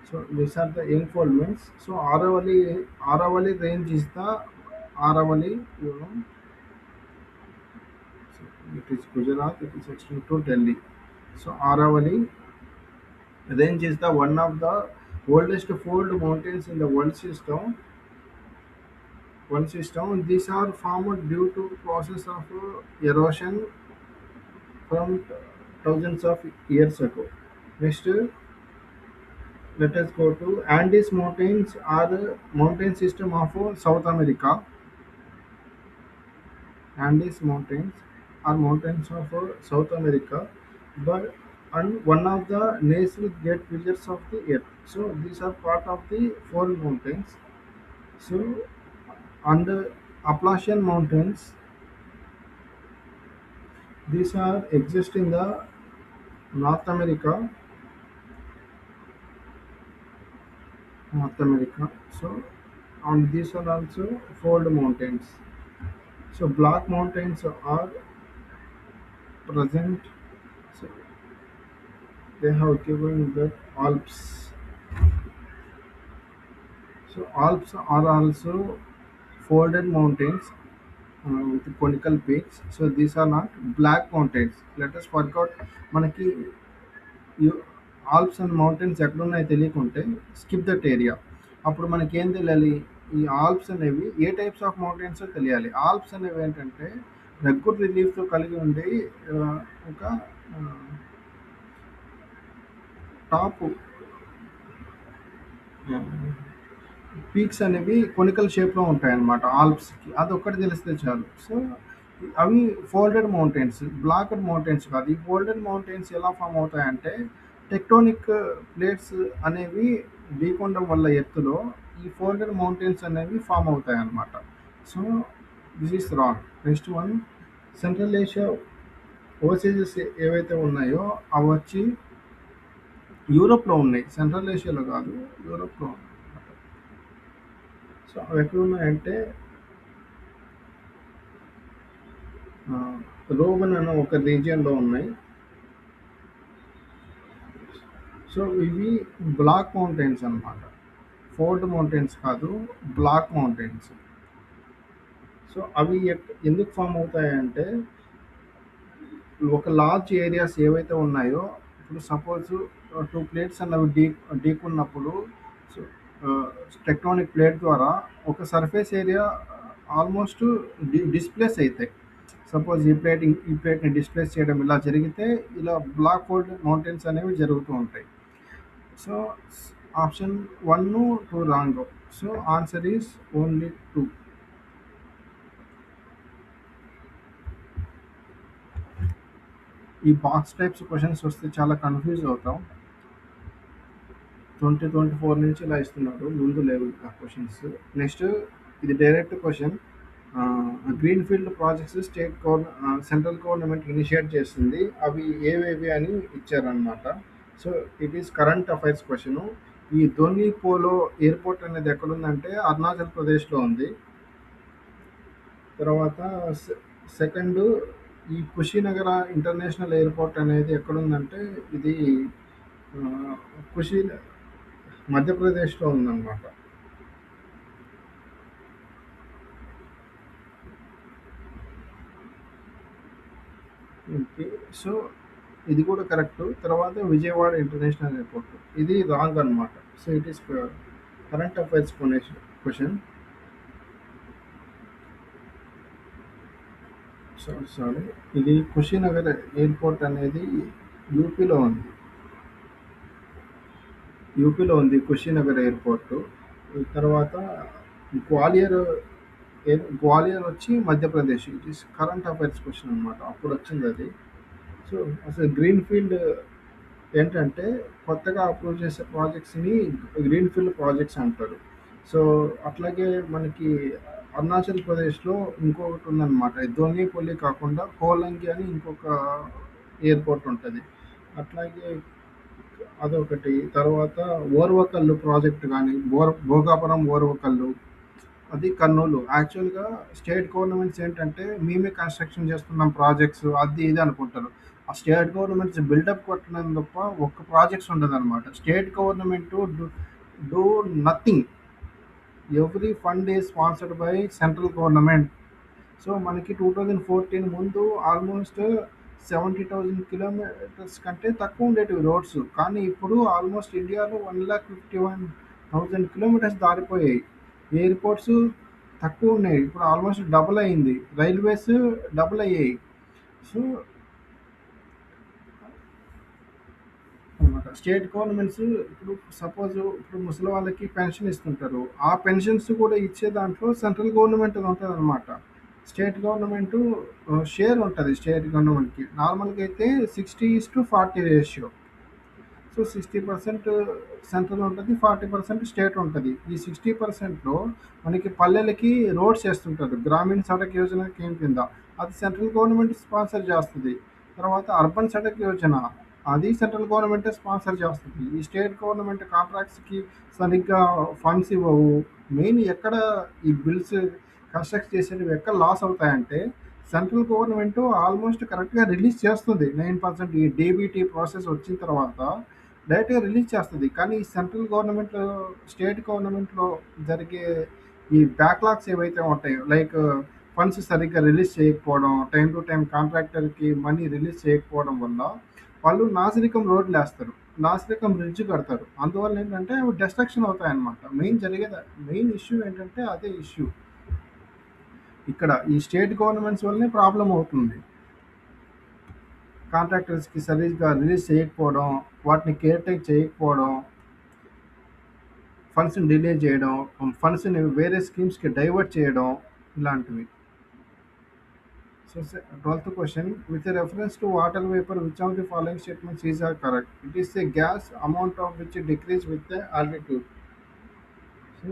So these are the enfoldments. So Aravalli range is the Aravalli, you know. So it is Gujarat. It is extended to Delhi. So Aravalli range is the one of the oldest fold mountains in the world system. One system. These are formed due to process of erosion from thousands of years ago. Next, let us go to Andes Mountains are a mountain system of South America. Andes Mountains are mountains of South America, but and one of the natural great features of the earth. So these are part of the four mountains. So on the Appalachian Mountains, these are exist in the North America. North America. So and these are also fold mountains. So black mountains are present. So they have given the Alps. So Alps are also folded mountains with conical peaks. So these are not black mountains. Let us forget మనకి Alps and mountains ఎక్కడున్నాయో తెలియకుంటే skip that area. అప్పుడు మనకి ఏం తెలియాలి, ఈ Alps అనేవి ఏ types of mountains తెలియాలి. Alps అనేవి ఏంటంటే రగ్గుడ్ రిలీఫ్తో కలిగి ఉండి ఒక టాప్ పీక్స్ అనేవి కొనికల్ షేప్లో ఉంటాయన్నమాట ఆల్ప్స్కి. అది ఒక్కటి తెలిస్తే చాలు. సో అవి ఫోల్డెడ్ మౌంటైన్స్, బ్లాక్డ్ మౌంటైన్స్ కాదు. ఈ ఫోల్డెడ్ మౌంటైన్స్ ఎలా ఫామ్ అవుతాయంటే టెక్టోనిక్ ప్లేట్స్ అనేవి ఢీకొనడం వల్ల ఎత్తులో ఈ ఫోల్డెడ్ మౌంటైన్స్ అనేవి ఫామ్ అవుతాయి అన్నమాట. So this is wrong. Next one, Central Asia oases ఏవైతే ఉన్నాయో అవి వచ్చి యూరోప్‌లో ఉన్నాయి. సెంట్రల్ ఏషియాలో కాదు. యూరోప్‌లో ఉన్నాయి. సో అవి ఎక్కడున్నాయంటే రోమన్ అనే ఒక రీజియన్‌లో ఉన్నాయి. సో ఇవి బ్లాక్ మౌంటైన్స్ అన్నమాట. ఫోల్డ్ మౌంటైన్స్ కాదు. Block mountains. సో అవి ఎందుకు ఫార్మ్ అవుతాయంటే ఒక లార్జ్ ఏరియాస్ ఏవైతే ఉన్నాయో ఇప్పుడు సపోజ్ 2 ప్లేట్స్ అన్నవి ఢీకొన్నప్పుడు సో టెక్టానిక్ ప్లేట్ ద్వారా ఒక సర్ఫేస్ ఏరియా ఆల్మోస్ట్ డిస్ప్లేస్ అవుతాయి. సపోజ్ ఈ ప్లేట్ని డిస్ప్లేస్ చేయడం ఇలా జరిగితే ఇలా బ్లాక్ హోల్డ్ మౌంటైన్స్ అనేవి జరుగుతూ ఉంటాయి. So option 1, 2 wrong. So answer is only 2. ఈ బాక్స్ టైప్స్ క్వశ్చన్స్ వస్తే చాలా కన్ఫ్యూజ్ అవుతాం. 2024 నుంచి ఇలా ఇస్తున్నాడు. ముందు లేవు ఆ క్వశ్చన్స్. నెక్స్ట్ ఇది direct question. Green field projects central government initiate చేస్తుంది. అవి ఏవేవి అని ఇచ్చారనమాట. So it is current affairs question. ఈ ధోని పోలో ఎయిర్పోర్ట్ అనేది ఎక్కడుందంటే అరుణాచల్ ప్రదేశ్లో ఉంది. తర్వాత సెకండ్ ఈ కుషినగర ఇంటర్నేషనల్ ఎయిర్పోర్ట్ అనేది ఎక్కడుందంటే ఇది ఆ, కుషి మధ్యప్రదేశ్లో ఉందన్నమాట. ఓకే. సో ఇది కూడా కరెక్ట్. తర్వాత విజయవాడ ఇంటర్నేషనల్ ఎయిర్పోర్ట్ ఇది రాంగ్ అన్నమాట. So it is current affairs question. Sorry, ఇది కుషినగర్ ఎయిర్పోర్ట్ అనేది యూపీలో ఉంది. కుషినగర్ ఎయిర్పోర్ట్. తర్వాత గ్వాలియర్ గ్వాలియర్ వచ్చి Madhya Pradesh. It is current affairs question అనమాట. అప్పుడు వచ్చింది అది. సో అసలు గ్రీన్ ఫీల్డ్ ఏంటంటే కొత్తగా అప్రూవ్ చేసే ప్రాజెక్ట్స్ని గ్రీన్ ఫీల్డ్ ప్రాజెక్ట్స్ అంటారు. సో అట్లాగే మనకి అరుణాచల్ ప్రదేశ్లో ఇంకొకటి ఉందన్నమాట. ధోనిపల్లి కాకుండా హోలంగి అని ఇంకొక ఎయిర్పోర్ట్ ఉంటుంది. అట్లాగే అదొకటి. తర్వాత ఓర్వకల్లు ప్రాజెక్ట్ కానీ భోగాపురం ఓర్వకల్లు అది కర్నూలు. యాక్చువల్గా స్టేట్ గవర్నమెంట్స్ ఏంటంటే మేమే కన్స్ట్రక్షన్ చేస్తున్నాం ప్రాజెక్ట్స్ అది ఇది అనుకుంటారు. ఆ స్టేట్ గవర్నమెంట్స్ బిల్డప్ కొట్టడం తప్ప ఒక్క ప్రాజెక్ట్స్ ఉండదు అనమాట. State government do nothing. Every fund is sponsored by central government. So మనకి 2014 ముందు ఆల్మోస్ట్ 70,000 కిలోమీటర్స్ కంటే తక్కువ ఉండేటివి రోడ్స్. కానీ ఇప్పుడు ఆల్మోస్ట్ ఇండియాలో 151,000 కిలోమీటర్స్ దారిపోయాయి. ఎయిర్పోర్ట్స్ తక్కువ ఉన్నాయి. ఇప్పుడు ఆల్మోస్ట్ డబుల్ అయింది. రైల్వేస్ డబుల్ అయ్యాయి. సో అనమాట స్టేట్ గవర్నమెంట్స్ ఇప్పుడు సపోజ్ ఇప్పుడు ముసలి వాళ్ళకి పెన్షన్ ఇస్తుంటారు. ఆ పెన్షన్స్ కూడా ఇచ్చే దాంట్లో సెంట్రల్ గవర్నమెంట్ ఉంటుంది అనమాట. స్టేట్ గవర్నమెంట్ షేర్ ఉంటుంది. స్టేట్ గవర్నమెంట్కి నార్మల్గా అయితే 60:40 రేషియో. సో 60% సెంట్రల్ ఉంటుంది, 40% స్టేట్ ఉంటుంది. ఈ 60%లో మనకి పల్లెలకి రోడ్స్ వేస్తుంటారు గ్రామీణ సడక్ యోజన స్కీమ్ కింద. అది సెంట్రల్ గవర్నమెంట్ స్పాన్సర్ చేస్తుంది. తర్వాత అర్బన్ సడక్ యోజన అది సెంట్రల్ గవర్నమెంటే స్పాన్సర్ చేస్తుంది. ఈ స్టేట్ గవర్నమెంట్ కాంట్రాక్ట్స్కి సరిగ్గా ఫండ్స్ ఇవ్వవు. మెయిన్ ఎక్కడ ఈ బిల్స్ కన్స్ట్రక్ట్ చేసేవి ఎక్కడ లాస్ అవుతాయంటే సెంట్రల్ గవర్నమెంట్ ఆల్మోస్ట్ కరెక్ట్గా రిలీజ్ చేస్తుంది. 9% ఈ డీబీటీ ప్రాసెస్ వచ్చిన తర్వాత డైరెక్ట్గా రిలీజ్ చేస్తుంది. కానీ ఈ సెంట్రల్ గవర్నమెంట్లో స్టేట్ గవర్నమెంట్లో జరిగే ఈ బ్యాక్లాగ్స్ ఏవైతే ఉంటాయో లైక్ ఫండ్స్ సరిగ్గా రిలీజ్ చేయకపోవడం, టైం టు టైం కాంట్రాక్టర్కి మనీ రిలీజ్ చేయకపోవడం వల్ల వాళ్ళు నాసిరకం రోడ్లు వేస్తారు, నాసిరకం బ్రిడ్జ్ కడతారు. అందువల్ల ఏంటంటే అవి డిస్ట్రక్షన్ అవుతాయన్నమాట. మెయిన్ ఇష్యూ ఏంటంటే అదే ఇష్యూ. ఇక్కడ ఈ స్టేట్ గవర్నమెంట్స్ వల్లనే ప్రాబ్లం అవుతుంది. కాంట్రాక్టర్స్కి సరిగ్గా రిలీజ్ చేయకపోవడం, వాటిని కేర్ టేక్ చేయకపోవడం, ఫండ్స్ని డిలే చేయడం, ఫండ్స్ని వేరే స్కీమ్స్కి డైవర్ట్ చేయడం ఇలాంటివి. So 12th question, with reference to water vapour which of the following statements is are correct? It is a gas amount of which decrease with the altitude. So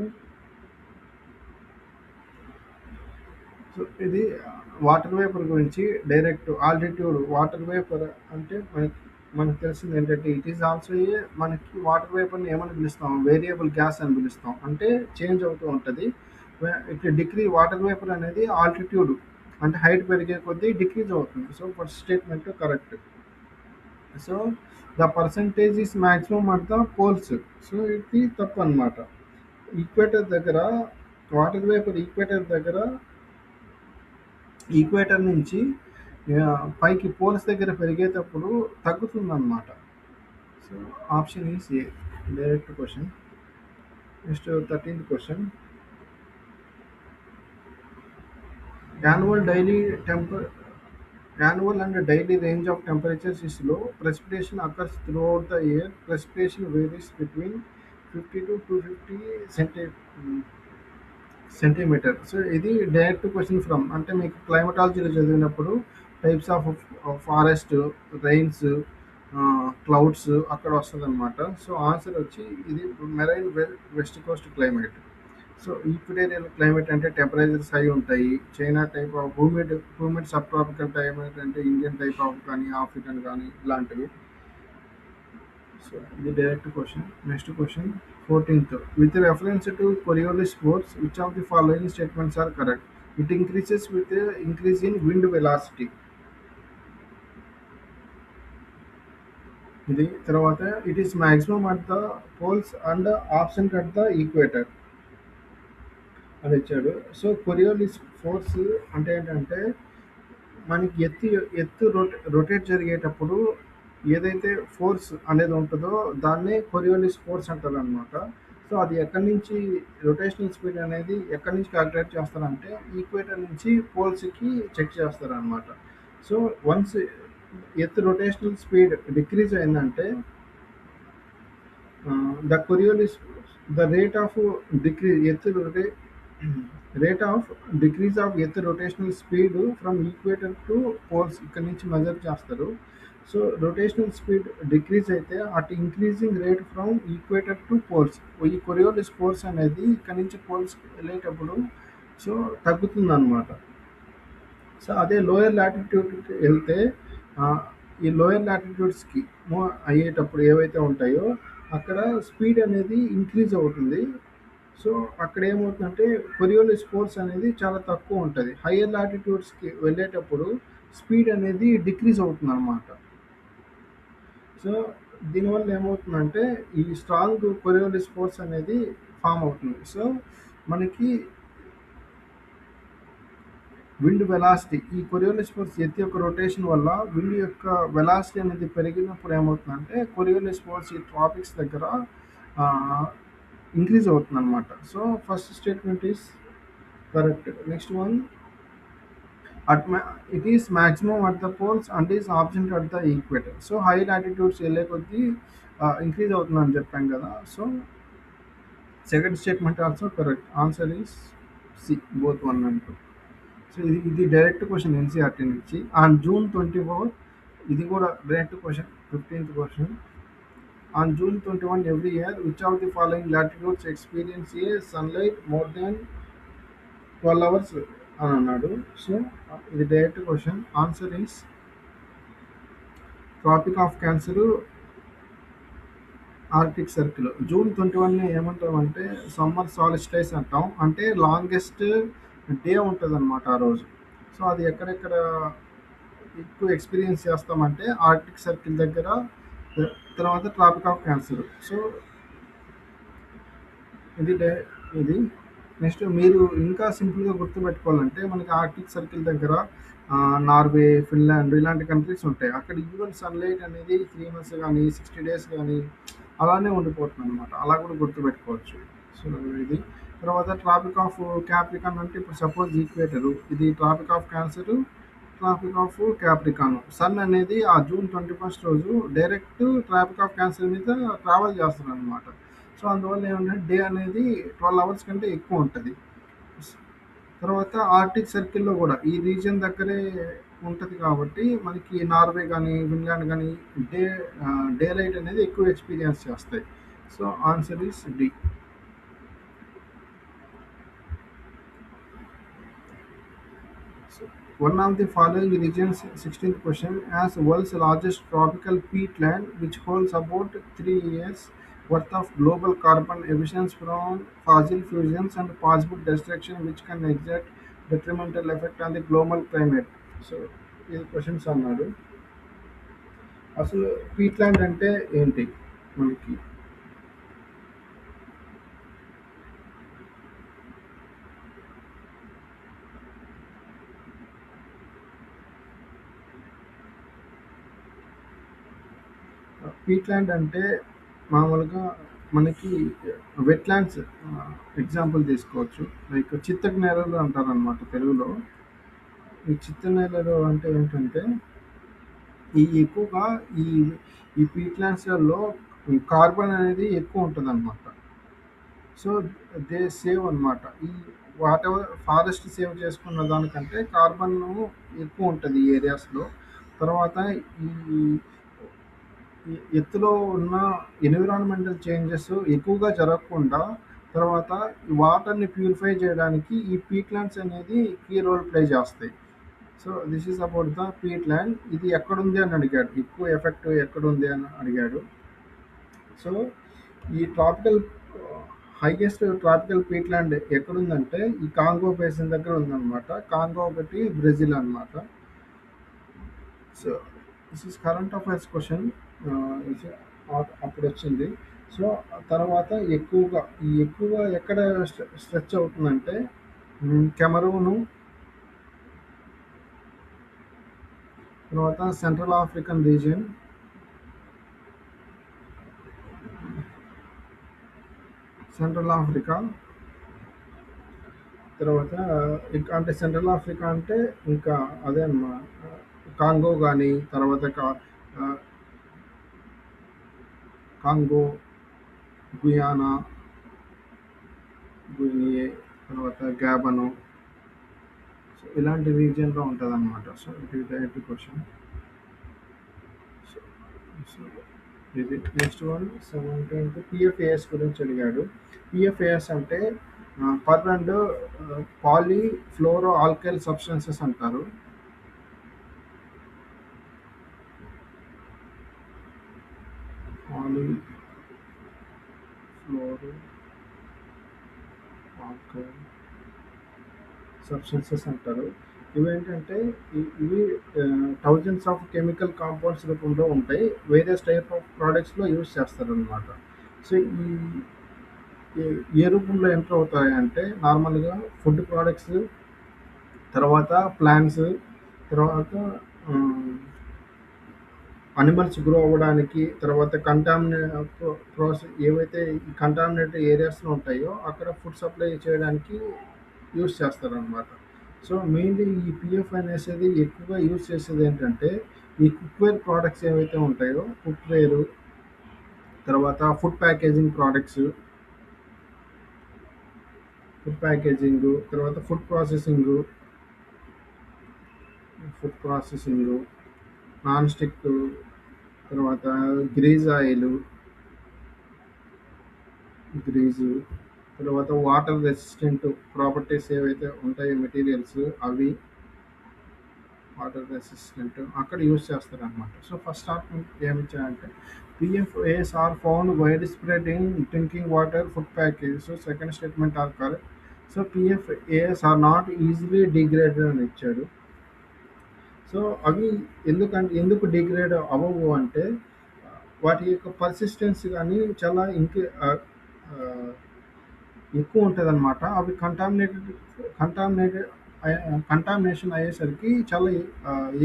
so ఇది water vapour గురించి. Direct altitude water vapour అంటే మనకి మనకు తెలిసింది ఏంటంటే it is also ఏ మనకి water వేపర్ని ఏమని పిలుస్తాం, వేరియబుల్ గ్యాస్ అని పిలుస్తాం. అంటే చేంజ్ అవుతూ ఉంటుంది. ఇట్లా డిగ్రీ వాటర్ వేపర్ అనేది ఆల్టిట్యూడ్ అంటే హైట్ పెరిగే కొద్దీ డిక్రీజ్ అవుతుంది. So first statement correct. So the percentage is maximum at the poles. So ఇది తప్పు అనమాట. ఈక్వేటర్ దగ్గర వాటర్ వేపర్ ఈక్వేటర్ నుంచి పైకి పోల్స్ దగ్గర పెరిగేటప్పుడు తగ్గుతుందన్నమాట. So option is A direct question. Next 13th question. Annual daily temper Annual and daily range of temperatures is low. Precipitation occurs throughout the year. Precipitation varies between 50 to 250 centimetre. So ఇది direct question from అంటే మీకు క్లైమటాలజీలో చదివినప్పుడు types of forest, rains, clouds అక్కడ వస్తుంది అనమాట. So answer వచ్చి ఇది marine west coast climate. So equatorial climate అంటే టెంపరేచర్స్ హై ఉంటాయి. China type of humid subtropical climate అంటే ఇండియన్ టైప్ ఆఫ్ కానీ ఆఫ్రికన్ కానీ ఇలాంటివి. సో ఇది direct question. Next question 14th. With reference to Coriolis force, which of the following statements are correct? It increases with the increase in wind velocity. ఇది తర్వాత it is maximum at the poles and absent at the equator అని ఇచ్చాడు. So Coriolis force అంటే ఏంటంటే మనకి ఎత్తు rotate జరిగేటప్పుడు ఏదైతే ఫోర్స్ అనేది ఉంటుందో దాన్నే కొరియోలిస్ ఫోర్స్ అంటారు అనమాట. సో అది ఎక్కడి నుంచి రొటేషనల్ స్పీడ్ అనేది ఎక్కడి నుంచి క్యాలిక్యులేట్ చేస్తారంటే ఈక్వేటర్ నుంచి పోల్స్కి చెక్ చేస్తారనమాట. సో వన్స్ ఎత్తు రొటేషనల్ స్పీడ్ డిక్రీజ్ అయిందంటే the Coriolis the rate of decrease of earth rotational speed from equator to poles ఇక్కడ నుంచి మెజర్ చేస్తారు. సో రొటేషనల్ స్పీడ్ డిక్రీజ్ అయితే at increasing rate from equator to poles. ఈ Coriolis force అనేది ఇక్కడ నుంచి పోల్స్కి వెళ్ళేటప్పుడు సో తగ్గుతుందన్నమాట. సో అదే లోయర్ లాటిట్యూడ్కి వెళ్తే ఈ లోయర్ లాటిట్యూడ్స్కి మూవ్ అయ్యేటప్పుడు ఏవైతే ఉంటాయో అక్కడ స్పీడ్ అనేది ఇంక్రీజ్ అవుతుంది. సో అక్కడ ఏమవుతుందంటే కొరియోలిస్ ఫోర్స్ అనేది చాలా తక్కువ ఉంటుంది. హయ్యర్ లాటిట్యూడ్స్కి వెళ్ళేటప్పుడు స్పీడ్ అనేది డిక్రీజ్ అవుతుంది అనమాట. సో దీనివల్ల ఏమవుతుందంటే ఈ స్ట్రాంగ్ కొరియోలిస్ ఫోర్స్ అనేది ఫామ్ అవుతుంది. సో మనకి విండ్ వెలాసిటీ ఈ కొరియోలిస్ ఫోర్స్ ఎత్తి యొక్క రొటేషన్ వల్ల విండ్ యొక్క వెలాసిటీ అనేది పెరిగినప్పుడు ఏమవుతుందంటే కొరియోలిస్ ఫోర్స్ ఈ ట్రాపిక్స్ దగ్గర ఇంక్రీజ్ అవుతుంది అనమాట. So first statement is correct. Next one it is maximum at the poles and is absent at the equator. So high latitudes వెళ్ళే కొద్దీ ఇంక్రీజ్ అవుతుందని చెప్పాం కదా. So second statement also correct. Answer is C both 1 and 2. So ఇది direct question NCERT నుంచి. On June 24 ఇది కూడా direct question. 15th question. On June 21 every year, which of the following latitudes experience a sunlight more than 12 hours అని అన్నాడు. So ఇది direct question. Answer is Tropic of Cancer, Arctic Circle. June 21 ఏమంటామంటే summer సాలిస్టైస్ అంటాం. అంటే longest day ఉంటుంది అనమాట ఆ రోజు. సో అది ఎక్కడెక్కడ ఎక్కువ ఎక్స్పీరియన్స్ చేస్తామంటే ఆర్కిటిక్ సర్కిల్ దగ్గర, తర్వాత ట్రాపిక్ ఆఫ్ క్యాన్సర్. సో ఇది నెక్స్ట్ మీరు ఇంకా సింపుల్గా గుర్తుపెట్టుకోవాలంటే మనకి ఆర్కిటిక్ సర్కిల్ దగ్గర నార్వే, ఫిన్లాండ్ ఇలాంటి కంట్రీస్ ఉంటాయి. అక్కడ ఈవెన్ సన్లైట్ అనేది 3 months కానీ 60 days కానీ అలానే ఉండిపోతుంది అనమాట. అలా కూడా గుర్తుపెట్టుకోవచ్చు. సో ఇది తర్వాత ట్రాపిక్ ఆఫ్ క్యాప్రికాన్ అంటే ఇప్పుడు సపోజ్ ఈక్వేటరు, ఇది Tropic of Cancer, Tropic of Capricorn. Sun అనేది ఆ June 21 రోజు డైరెక్ట్ ట్రాపిక్ ఆఫ్ క్యాన్సర్ మీద ట్రావెల్ చేస్తుంది అనమాట. సో అందువల్ల ఏమంటే డే అనేది 12 hours కంటే ఎక్కువ ఉంటుంది. తర్వాత ఆర్టిక్ సర్కిల్లో కూడా ఈ రీజియన్ దగ్గరే ఉంటుంది కాబట్టి మనకి నార్వే కానీ ఫిన్లాండ్ కానీ డే లైట్ అనేది ఎక్కువ ఎక్స్పీరియన్స్ చేస్తాయి. So answer is D. So One of the following regions, 16th question, has world's largest tropical peatland, which holds about 3 years worth of global carbon emissions from fossil fusions and possible destruction, which can exert detrimental effect on the global climate. So ఇది questions అన్నాడు. అసలు పీట్లాండ్ అంటే ఏంటి మనకి? పీట్లాండ్ అంటే మామూలుగా మనకి wetlands example తీసుకోవచ్చు. లైక్ చిత్తడి నేలలు అంటారనమాట తెలుగులో. ఈ చిత్తడి నేలలు అంటే ఏంటంటే ఈ ఎక్కువగా ఈ ఈ పీట్లాండ్స్‌లలో కార్బన్ అనేది ఎక్కువ ఉంటదనమాట. సో, దే సేవ్ అనమాట. ఈ వాటెవర్ ఫారెస్ట్ సేవ్ చేసుకున్న దానికంటే కార్బను ఎక్కువ ఉంటది ఈ ఏరియాస్‌లో. తర్వాత ఈ ఎత్తులో ఉన్న ఎన్విరాన్మెంటల్ చేంజెస్ ఎక్కువగా జరగకుండా, తర్వాత ఈ వాటర్‌ని ప్యూరిఫై చేయడానికి ఈ పీట్లాండ్స్ అనేది కీ రోల్ ప్లే చేస్తాయి. So, this is about the peatland. ఇది ఎక్కడుంది అని అడిగాడు. ఎక్కువ ఎఫెక్ట్ ఎక్కడుంది అని అడిగాడు. సో, ఈ హైయెస్ట్ ట్రాపికల్ పీట్లాండ్ ఎక్కడుందంటే ఈ కాంగో బేసిన్ దగ్గర ఉందనమాట. కాంగో ఒకటి, బ్రెజిల్ అనమాట. So, this is current affairs question. ఇది అప్పుడొచ్చింది. సో, తర్వాత ఎక్కువగా ఎక్కడ స్ట్రెచ్ అవుతుందంటే కెమరూను, తర్వాత central African region, central Africa, తర్వాత అంటే సెంట్రల్ ఆఫ్రికా అంటే ఇంకా అదే అన్నమాట. కాంగో గానీ, తర్వాత ఆహ్, కాంగో, గుయానా, గునియే, తర్వాత గాబను. సో, ఇలాంటి రీజియన్‌లో ఉంటదనమాట. So, it is direct question. So, so ఇది నెక్స్ట్ వన్ 17th పీఎఫ్ఏఎస్ గురించి అడిగాడు. పీఎఫ్ఏఎస్ అంటే పర్ అండ్ పాలీఫ్లోరో ఆల్కైల్ సబ్స్టెన్సెస్ అంటారు. పాలీఫ్లోరో ఆల్కైల్ సబ్స్టెన్సెస్ అంటారు. ఇవేంటంటే ఇవి థౌజండ్స్ ఆఫ్ కెమికల్ కాంపౌండ్స్ రూపంలో ఉంటాయి. వేరియస్ టైప్ ఆఫ్ ప్రోడక్ట్స్‌లో యూజ్ చేస్తారనమాట. సో, ఏ రూపంలో ఎంటర్ అవుతాయంటే నార్మల్‌గా ఫుడ్ ప్రొడక్ట్స్, తర్వాత ప్లాంట్స్, తర్వాత ఆహ్, అనిమల్స్ గ్రో అవ్వడానికి, తర్వాత ఏవైతే ఈ కంటామినేటెడ్ ఏరియాస్‌లో ఉంటాయో అక్కడ ఫుడ్ సప్లై చేయడానికి యూజ్ చేస్తారనమాట. సో, మెయిన్‌లీ ఈ పీఎఫ్ అనేసేది ఎక్కువగా యూజ్ చేసేదేంటంటే, ఈ కుక్‌వేర్ ప్రొడక్ట్స్ ఏవైతే ఉంటాయో కుక్‌వేరు, తర్వాత ఫుడ్ ప్యాకేజింగు, తర్వాత ఫుడ్ ప్రాసెసింగు, నాన్ స్టిక్కు, తర్వాత గ్రీజు, తర్వాత వాటర్ రెసిస్టెంట్ ప్రాపర్టీస్ ఏవైతే ఉంటాయో మెటీరియల్స్ అవి వాటర్ రెసిస్టెంట్ అక్కడ యూజ్ చేస్తారనమాట. సో, ఫస్ట్ స్టార్టింగ్ ఏమిచ్చారంటే PFAS are found widespread in drinking water, food package. So, second statement are correct. So, PFAS are not easily degraded అని ఇచ్చాడు. So, అవి ఎందుకు డిగ్రేడ్ అవ్వవు అంటే వాటి యొక్క పర్సిస్టెన్స్ కానీ చాలా ఎక్కువ ఉంటదనమాట. అవి కంటామినేటెడ్ కంటామినేషన్ అయ్యేసరికి చాలా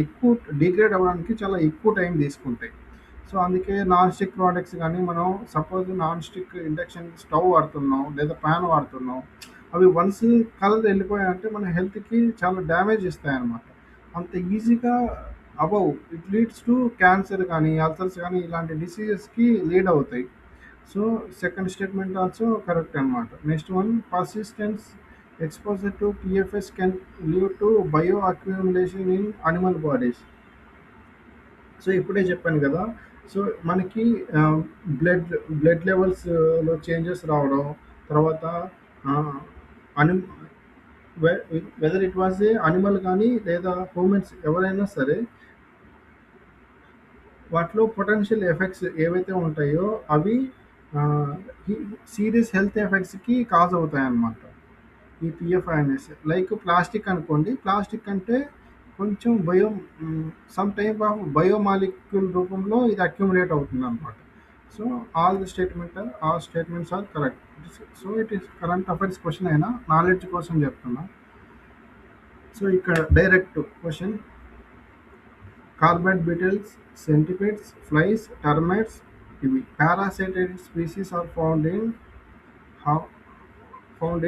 ఎక్కువ డిగ్రేడ్ అవ్వడానికి చాలా ఎక్కువ టైం తీసుకుంటాయి. సో, అందుకే నాన్ స్టిక్ ప్రోడక్ట్స్ గానీ, మనం suppose non stick induction stove వాడుతున్నాం, లేదా పాన్ వాడుతున్నాం. అవి వన్స్ కలర్ వెళ్ళిపోయాయంటే మన హెల్త్‌కి చాలా డ్యామేజ్ ఇస్తాయన్నమాట. అంత ఈజీగా అవ్వవు. ఇట్ లీడ్స్ టు క్యాన్సర్ గానీ, అల్సర్స్ గానీ ఇలాంటి డిసీజెస్‌కి లీడ్ అవుతాయి. So, second statement also correct అనమాట. Next one persistence exposure to PFAS can lead to bioaccumulation in animal bodies. So, ఇప్పుడే చెప్పాను గదా! సో, మనకి ఆహ్, బ్లడ్ బ్లడ్ లెవెల్స్‌లో చేంజెస్ రావడం, తర్వాత ఆహ్, అనిమ్ whether it was a animal కానీ లేదా హ్యూమన్స్ ఎవరైనా సరే వాటిలో పొటెన్షియల్ ఎఫెక్ట్స్ ఏవైతే ఉంటాయో అవి సీరియస్ హెల్త్ ఎఫెక్ట్స్కి కాజ్ అవుతాయి అన్నమాట. ఈ పిఎఫ్ఐఎన్ఎస్ లైక్ ప్లాస్టిక్ అనుకోండి. ప్లాస్టిక్ అంటే కొంచెం సమ్ టైప్ ఆఫ్ బయోమాలిక్యూల్ రూపంలో ఇది అక్యుములేట్ అవుతుంది అనమాట. So all statements are correct. So it is current affairs question అయినా నాలెడ్జ్ కోసం చెప్తున్నా. సో ఇక్కడ direct question: carabid beetles, centipedes, flies, termites ఇవి parasitoid species are how found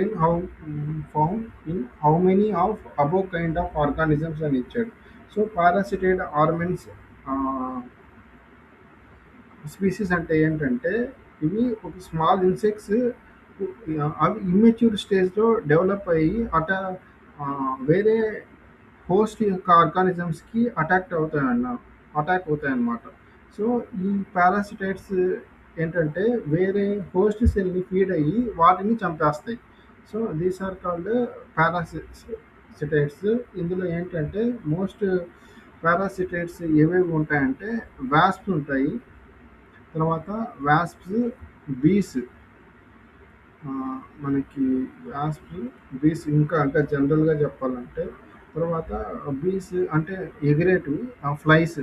in how many of above kind of organisms అని ఇచ్చాడు. So పారాసిటైడ్ ఆర్మెన్స్ species అంటే ఏంటంటే ఇవి ఒక స్మాల్ ఇన్సెక్ట్స్, అవి ఇమ్మెచ్యూర్ స్టేజ్లో డెవలప్ అయ్యి వేరే హోస్ట్ యొక్క ఆర్గానిజమ్స్కి అటాక్ అవుతాయి అన్నమాట. సో ఈ పారాసిటైడ్స్ ఏంటంటే వేరే హోస్ట్ సెల్ని ఫీడ్ అయ్యి వాటిని చంపేస్తాయి. So these are called parasitoids. ఇందులో ఏంటంటే మోస్ట్ పారాసిటైడ్స్ ఏవేవి ఉంటాయంటే వాస్ప్స్ ఉంటాయి, తర్వాత వాస్ప్స్, బీస్, మనకి వాస్ప్స్, బీస్ ఇంకా జనరల్గా చెప్పాలంటే, తర్వాత బీస్ అంటే ఎగిరేటివి, ఫ్లైస్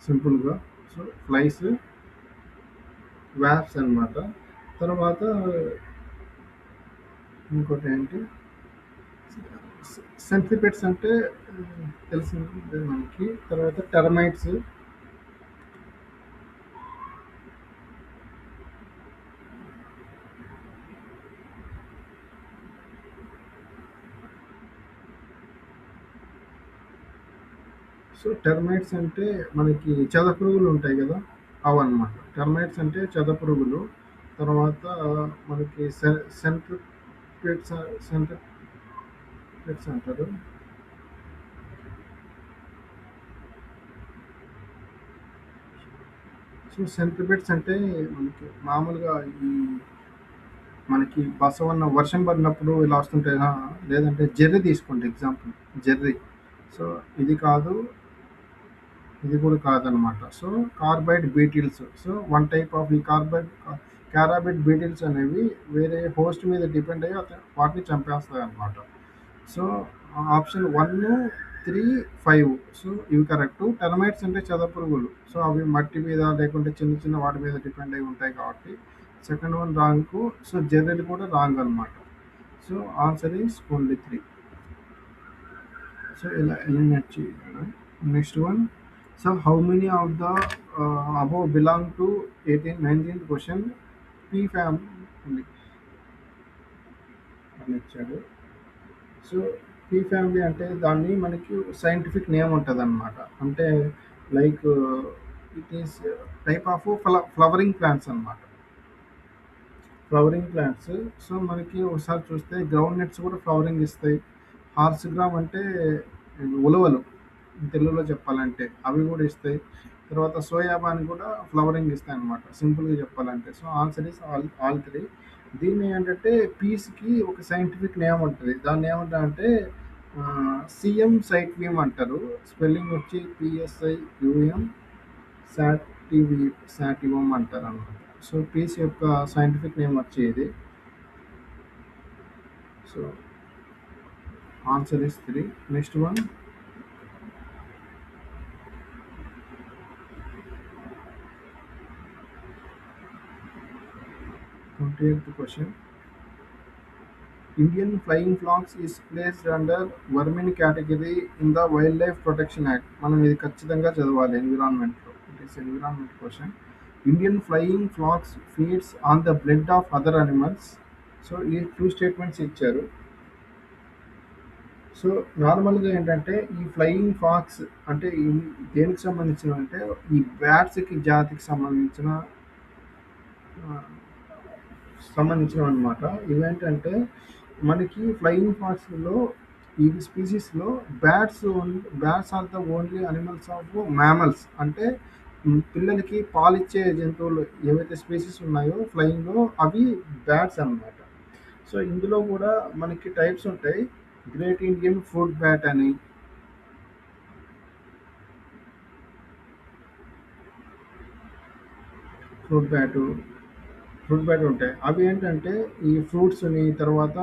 సింపుల్గా. సో ఫ్లైస్, వాస్ప్స్ అన్నమాట. తర్వాత ఇంకోటి ఏంటి, సెంట్రిపెట్స్ అంటే తెలిసిందే మనకి. తర్వాత టెర్మైట్స్. సో టెర్మైట్స్ అంటే మనకి చెదపురుగులు ఉంటాయి కదా, అవన్నమాట. టెర్మైట్స్ అంటే చెదపురుగులు. తర్వాత మనకి సెంట్రిపెట్స్ సెంట్రిపెట్స్ అంటారు. సో సెంట్రిపెట్స్ అంటే మనకి మామూలుగా మనకి బసవన్న వర్షం పడినప్పుడు ఇలా వస్తుంటాయి. లేదంటే జెర్రీ తీసుకోండి ఎగ్జాంపుల్, జెర్రీ. సో ఇది కాదు, ఇది కూడా కాదనమాట. So carbide beetles. So one type of ఈ క్యారాబైడ్ బీటిల్స్ అనేవి వేరే హోస్ట్ మీద డిపెండ్ అయ్యి వాటిని చంపేస్తాయి అనమాట. So option 1, 3, 5. సో ఇవి కరెక్ట్. టెర్మైట్స్ అంటే చెదపురుగులు. సో అవి మట్టి మీద లేకుంటే చిన్న చిన్న వాటి మీద డిపెండ్ అయి ఉంటాయి కాబట్టి సెకండ్ వన్ రాంగ్. సో జెర్రీలు కూడా రాంగ్ అనమాట. So answer is only 3. So ఇలా ఎలిమినేట్ చేయాలి. Next one: so how many of the above belong to 19th question P family అని ఇచ్చాడు. సో పీ ఫ్యామిలీ అంటే దాన్ని మనకి సైంటిఫిక్ నేమ్ ఉంటుంది అనమాట. అంటే like it is type of flowering plants అనమాట. Flowering plants. సో మనకి ఒకసారి చూస్తే గ్రౌండ్ నట్స్ కూడా ఫ్లవరింగ్ ఇస్తాయి. హార్స్ గ్రామ్ అంటే ఉలవలు తెలుగులో చెప్పాలంటే అవి కూడా ఇస్తాయి. తర్వాత సోయాబాన్ కూడా ఫ్లవరింగ్ ఇస్తాయి అనమాట సింపుల్గా చెప్పాలంటే. So answer is all 3. దీన్ని ఏంటంటే పీస్కి ఒక సైంటిఫిక్ నేమ్ ఉంటుంది. దాన్ని ఏమంటారంటే సిఎం సైట్వియం అంటారు. స్పెల్లింగ్ వచ్చి PSIUM సాటివం అంటారు అనమాట. సో పీస్ యొక్క సైంటిఫిక్ నేమ్ వచ్చి ఇది. So answer is 3. Next one: 28th question. Indian flying fox is placed under vermin category in the Wildlife Protection Act. మనం ఇది ఖచ్చితంగా చదవాలి ఎన్విరాన్మెంట్లో. It is environment question. Indian flying fox feeds on the blood of other animals. So ఈ 2 statements ఇచ్చారు. So నార్మల్గా ఏంటంటే ఈ ఫ్లయింగ్ ఫాక్స్ అంటే దేనికి సంబంధించిన అంటే ఈ బ్యాట్స్కి జాతికి సంబంధించినవి అనమాట. ఇవేంటంటే మనకి ఫ్లయింగ్ ఫాక్స్లో ఈ స్పీసీస్లో bats are the only animals of mammals. అంటే పిల్లలకి పాలిచ్చే జంతువులు ఏవైతే స్పీసీస్ ఉన్నాయో ఫ్లయింగ్లో అవి బ్యాట్స్ అన్నమాట. సో ఇందులో కూడా మనకి టైప్స్ ఉంటాయి. గ్రేట్ ఇండియన్ ఫ్రూట్ బ్యాట్ అని, ఫ్రూట్ బ్యాటు ఫ్రూట్ బ్యాట్ ఉంటాయి. అవి ఏంటంటే ఈ ఫ్రూట్స్‌ని తర్వాత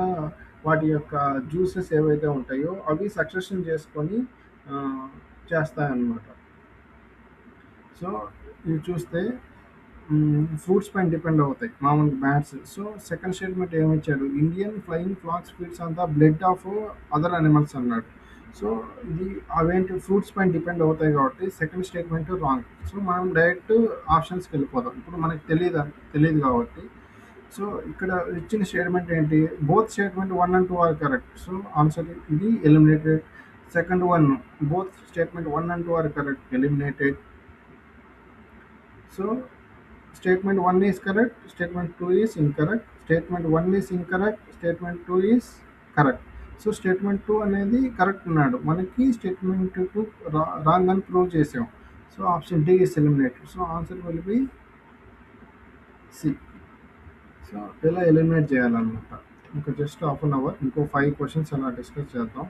వాటి యొక్క జ్యూసెస్ ఏవైతే ఉంటాయో అవి సక్సెషన్ చేసుకొని ఆహ్, చేస్తాయన్నమాట. సో, ఇవి చూస్తే ఫ్రూట్స్ పైన డిపెండ్ అవుతాయి మామూలుగా బ్యాట్స్. సో, సెకండ్ స్టేట్మెంట్ ఏమిచ్చాడు? Indian flying fox feeds on the blood of other animals అన్నాడు. సో, ఇది అవేంటి ఫ్రూట్స్ పైన డిపెండ్ అవుతాయి కాబట్టి సెకండ్ స్టేట్మెంట్ రాంగ్. సో, మనం డైరెక్ట్ ఆప్షన్స్‌కి వెళ్ళిపోదాం. ఇప్పుడు మనకు తెలీదు కాబట్టి. సో, ఇక్కడ ఇచ్చిన స్టేట్మెంట్ ఏంటి? Both statement 1 and 2 are correct. So, answer ఇది eliminated. Second one both statement 1 and 2 are correct, eliminated. So, statement 1 is correct, statement 2 is incorrect, statement 1 is incorrect, statement 2 is correct. So statement 2 అనేది correct ఉన్నాడు, మనకి statement 2 wrong అని prove చేసాం. So option D is eliminated. So answer will be C. So ఇలా eliminate చేయాలన్నమాట. ఇంకా just half an hour, ఇంకో 5 questions అలా డిస్కస్ చేద్దాం.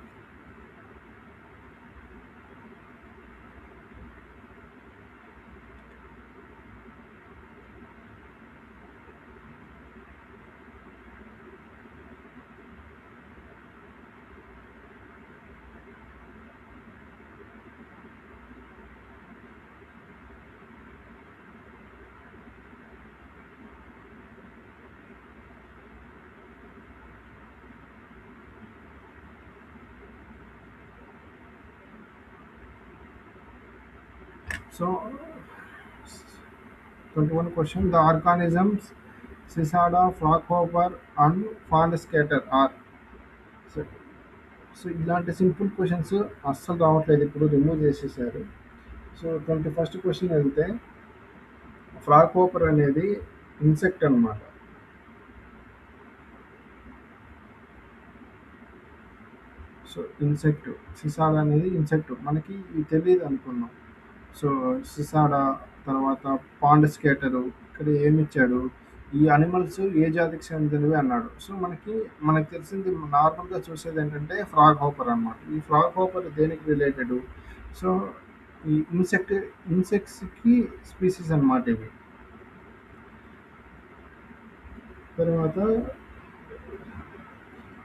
So 21 question. The organisms Cicada, Frockhopper and Faundscatter are. So so ఇలాంటి simple questions అస్సలు రావట్లేదు, ఇప్పుడు రిమూవ్ చేసేసారు. సో 21st క్వశ్చన్ వెళ్తే ఫ్రాక్ హోపర్ అనేది ఇన్సెక్ట్ అన్నమాట. సో ఇన్సెక్ట్, సిసాడా అనేది ఇన్సెక్ట్, మనకి ఇది తెలియదు అనుకున్నాం. సో సిసాడా తర్వాత పాండ్ స్కేటరు, ఇక్కడ ఏమిచ్చాడు? ఈ అనిమల్స్ ఏ జాతికి చెందినవి అన్నాడు. సో మనకి తెలిసింది నార్మల్గా చూసేది ఏంటంటే ఫ్రాగ్ హోపర్ అన్నమాట. ఈ ఫ్రాగ్ హోపర్ దేనికి రిలేటెడ్? సో ఈ ఇన్సెక్ట్స్కి స్పీసీస్ అన్నమాట ఇవి. తర్వాత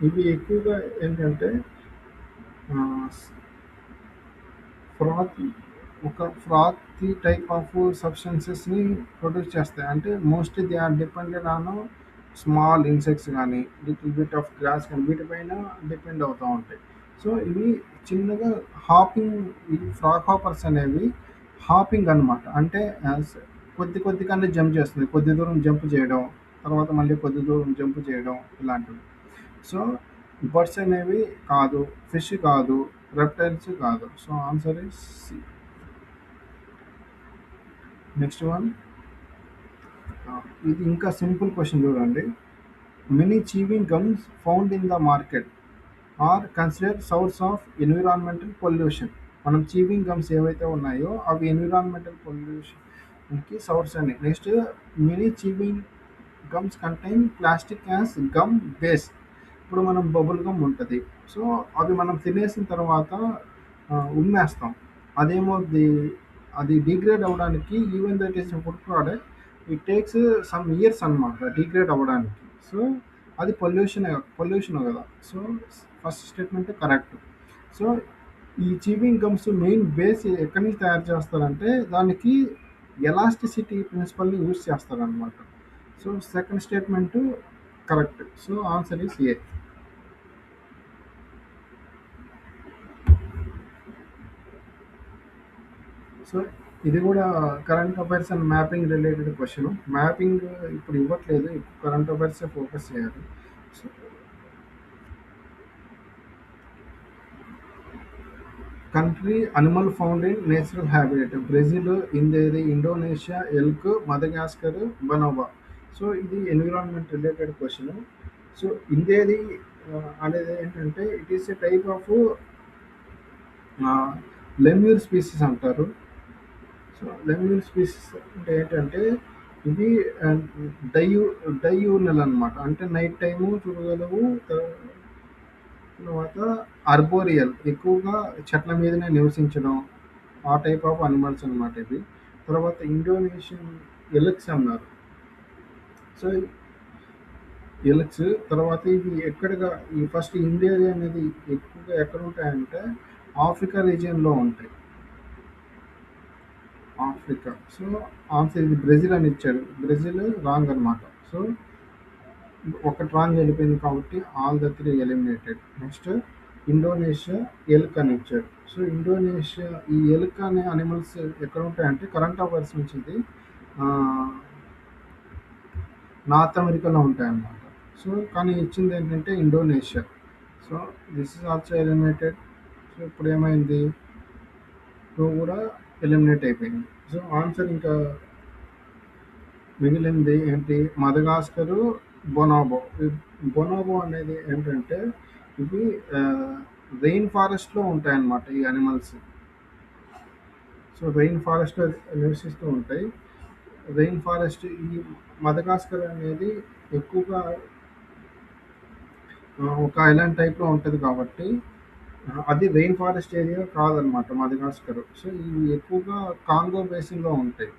ఇవి ఎక్కువగా ఏంటంటే ఫ్రాత్ ఫ్రాతీ టైప్ ఆఫ్ సబ్స్టెన్సెస్ని ప్రొడ్యూస్ చేస్తాయి. అంటే mostly they are depended on small insects కానీ లిటిల్ బిట్ ఆఫ్ గ్రాస్ కానీ వీటిపైన డిపెండ్ అవుతూ ఉంటాయి. సో ఇవి చిన్నగా హాపింగ్, ఈ ఫ్రాక్ హాపర్స్ అనేవి హాపింగ్ అనమాట. అంటే కొద్దిగానే జంప్ చేస్తుంది, కొద్ది దూరం జంప్ చేయడం, తర్వాత మళ్ళీ కొద్ది దూరం జంప్ చేయడం ఇలాంటివి. సో బర్డ్స్ అనేవి కాదు, ఫిష్ కాదు, రెప్టైల్స్ కాదు. So answer is C. Next one, ఇది ఇంకా సింపుల్ క్వశ్చన్ చూడండి. Many chewing gums found in the market are considered source of environmental pollution. మనం చీవింగ్ గమ్స్ ఏవైతే ఉన్నాయో అవి ఎన్విరాన్మెంటల్ పొల్యూషన్కి సోర్స్ అని. Next, many chewing gums contain plastic as gum base. ఇప్పుడు మనం బబుల్ గమ్ ఉంటుంది, సో అవి మనం తినేసిన తర్వాత ఉమ్మేస్తాం. అదేమవుద్ది? అది డిగ్రేడ్ అవ్వడానికి, even that is food product, it takes some years అనమాట డిగ్రేడ్ అవ్వడానికి. సో అది పొల్యూషన్ కదా. So first statement correct. So ఈ చీవింగ్ గమ్స్ మెయిన్ బేస్ ఎక్కడి నుంచి తయారు చేస్తారంటే దానికి ఎలాస్టిసిటీ ప్రిన్సిపల్ని యూజ్ చేస్తారనమాట. So second statement correct. So answer is A. So ఇది కూడా current affairs and mapping related question. Mapping ఇప్పుడు ఇవ్వట్లేదు, ఇప్పుడు కరెంట్ అఫైర్సే ఫోకస్ చేయాలి. So country animal found in natural habitat Brazil, Indonesia, elk, Madagascar, Borneo. So ఇది environment related question. So ఇందేది అనేది ఏంటంటే it is a type of lemur species అంటారు. So lemur species అంటే ఏంటంటే ఇవి డై డైయూనల్ అనమాట. అంటే నైట్ టైము చూడగలవు, తర్వాత అర్బోరియల్ ఎక్కువగా చెట్ల మీదనే నివసించడం. ఆ టైప్ ఆఫ్ అనిమల్స్ అనమాట ఇవి. తర్వాత ఇండోనేషియన్ ఎలక్స్ అన్నారు. సో ఎలక్స్ తర్వాత ఇవి ఎక్కడగా ఈ ఫస్ట్ ఇండియా అనేది ఎక్కువగా ఎక్కడ ఉంటాయంటే ఆఫ్రికా రీజియన్లో ఉంటాయి. ఆఫ్రికా. సో ఆన్సర్ ఇది బ్రెజిల్ అని ఇచ్చాడు. బ్రెజిల్ రాంగ్ అనమాట. సో ఒకటి రాంగ్ వెళ్ళిపోయింది కాబట్టి all the three eliminated. Next Indonesia ఎలుక అని ఇచ్చాడు. సో ఇండోనేషియా ఈ ఎలుక అనే అనిమల్స్ ఎక్కడ ఉంటాయంటే కరెంట్ అఫైర్స్ నుంచి ఇది ఆ, నార్త్ అమెరికాలో ఉంటాయన్నమాట. సో కానీ ఇచ్చింది ఏంటంటే Indonesia. So this is also eliminated. So ఇప్పుడు ఏమైంది, టూ కూడా ఎలిమినేట్ అయిపోయింది. సో ఆన్సర్ ఇంకా మిగిలింది ఏంటి, మదగాస్కరు, బొనాబో. ఈ బొనాబో అనేది ఏంటంటే ఇవి రెయిన్ ఫారెస్ట్లో ఉంటాయన్నమాట ఈ అనిమల్స్. సో రెయిన్ ఫారెస్ట్లో నివసిస్తూ ఉంటాయి. రెయిన్ ఫారెస్ట్ ఈ మదగాస్కర్ అనేది ఎక్కువగా ఒక ఐలాండ్ టైప్లో ఉంటుంది కాబట్టి అది రెయిన్ ఫారెస్ట్ ఏరియా కాదనమాట మదగాస్కర్. సో ఇవి ఎక్కువగా కాంగో బేసిన్లో ఉంటాయి.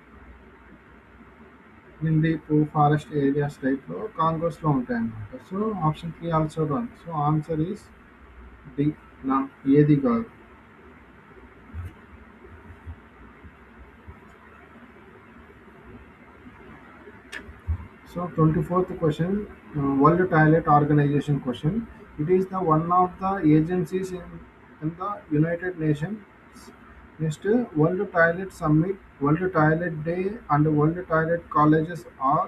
డీప్ ఫారెస్ట్ ఏరియాస్ టైప్లో కాంగోస్లో ఉంటాయన్నమాట. So option 3 also wrong. So answer is D. నా ఏది కాదు. So 24th question, World Toilet Organization question. It is the one of the agencies in the United Nations. Next, World Toilet Summit, World Toilet Day, and World Toilet Colleges are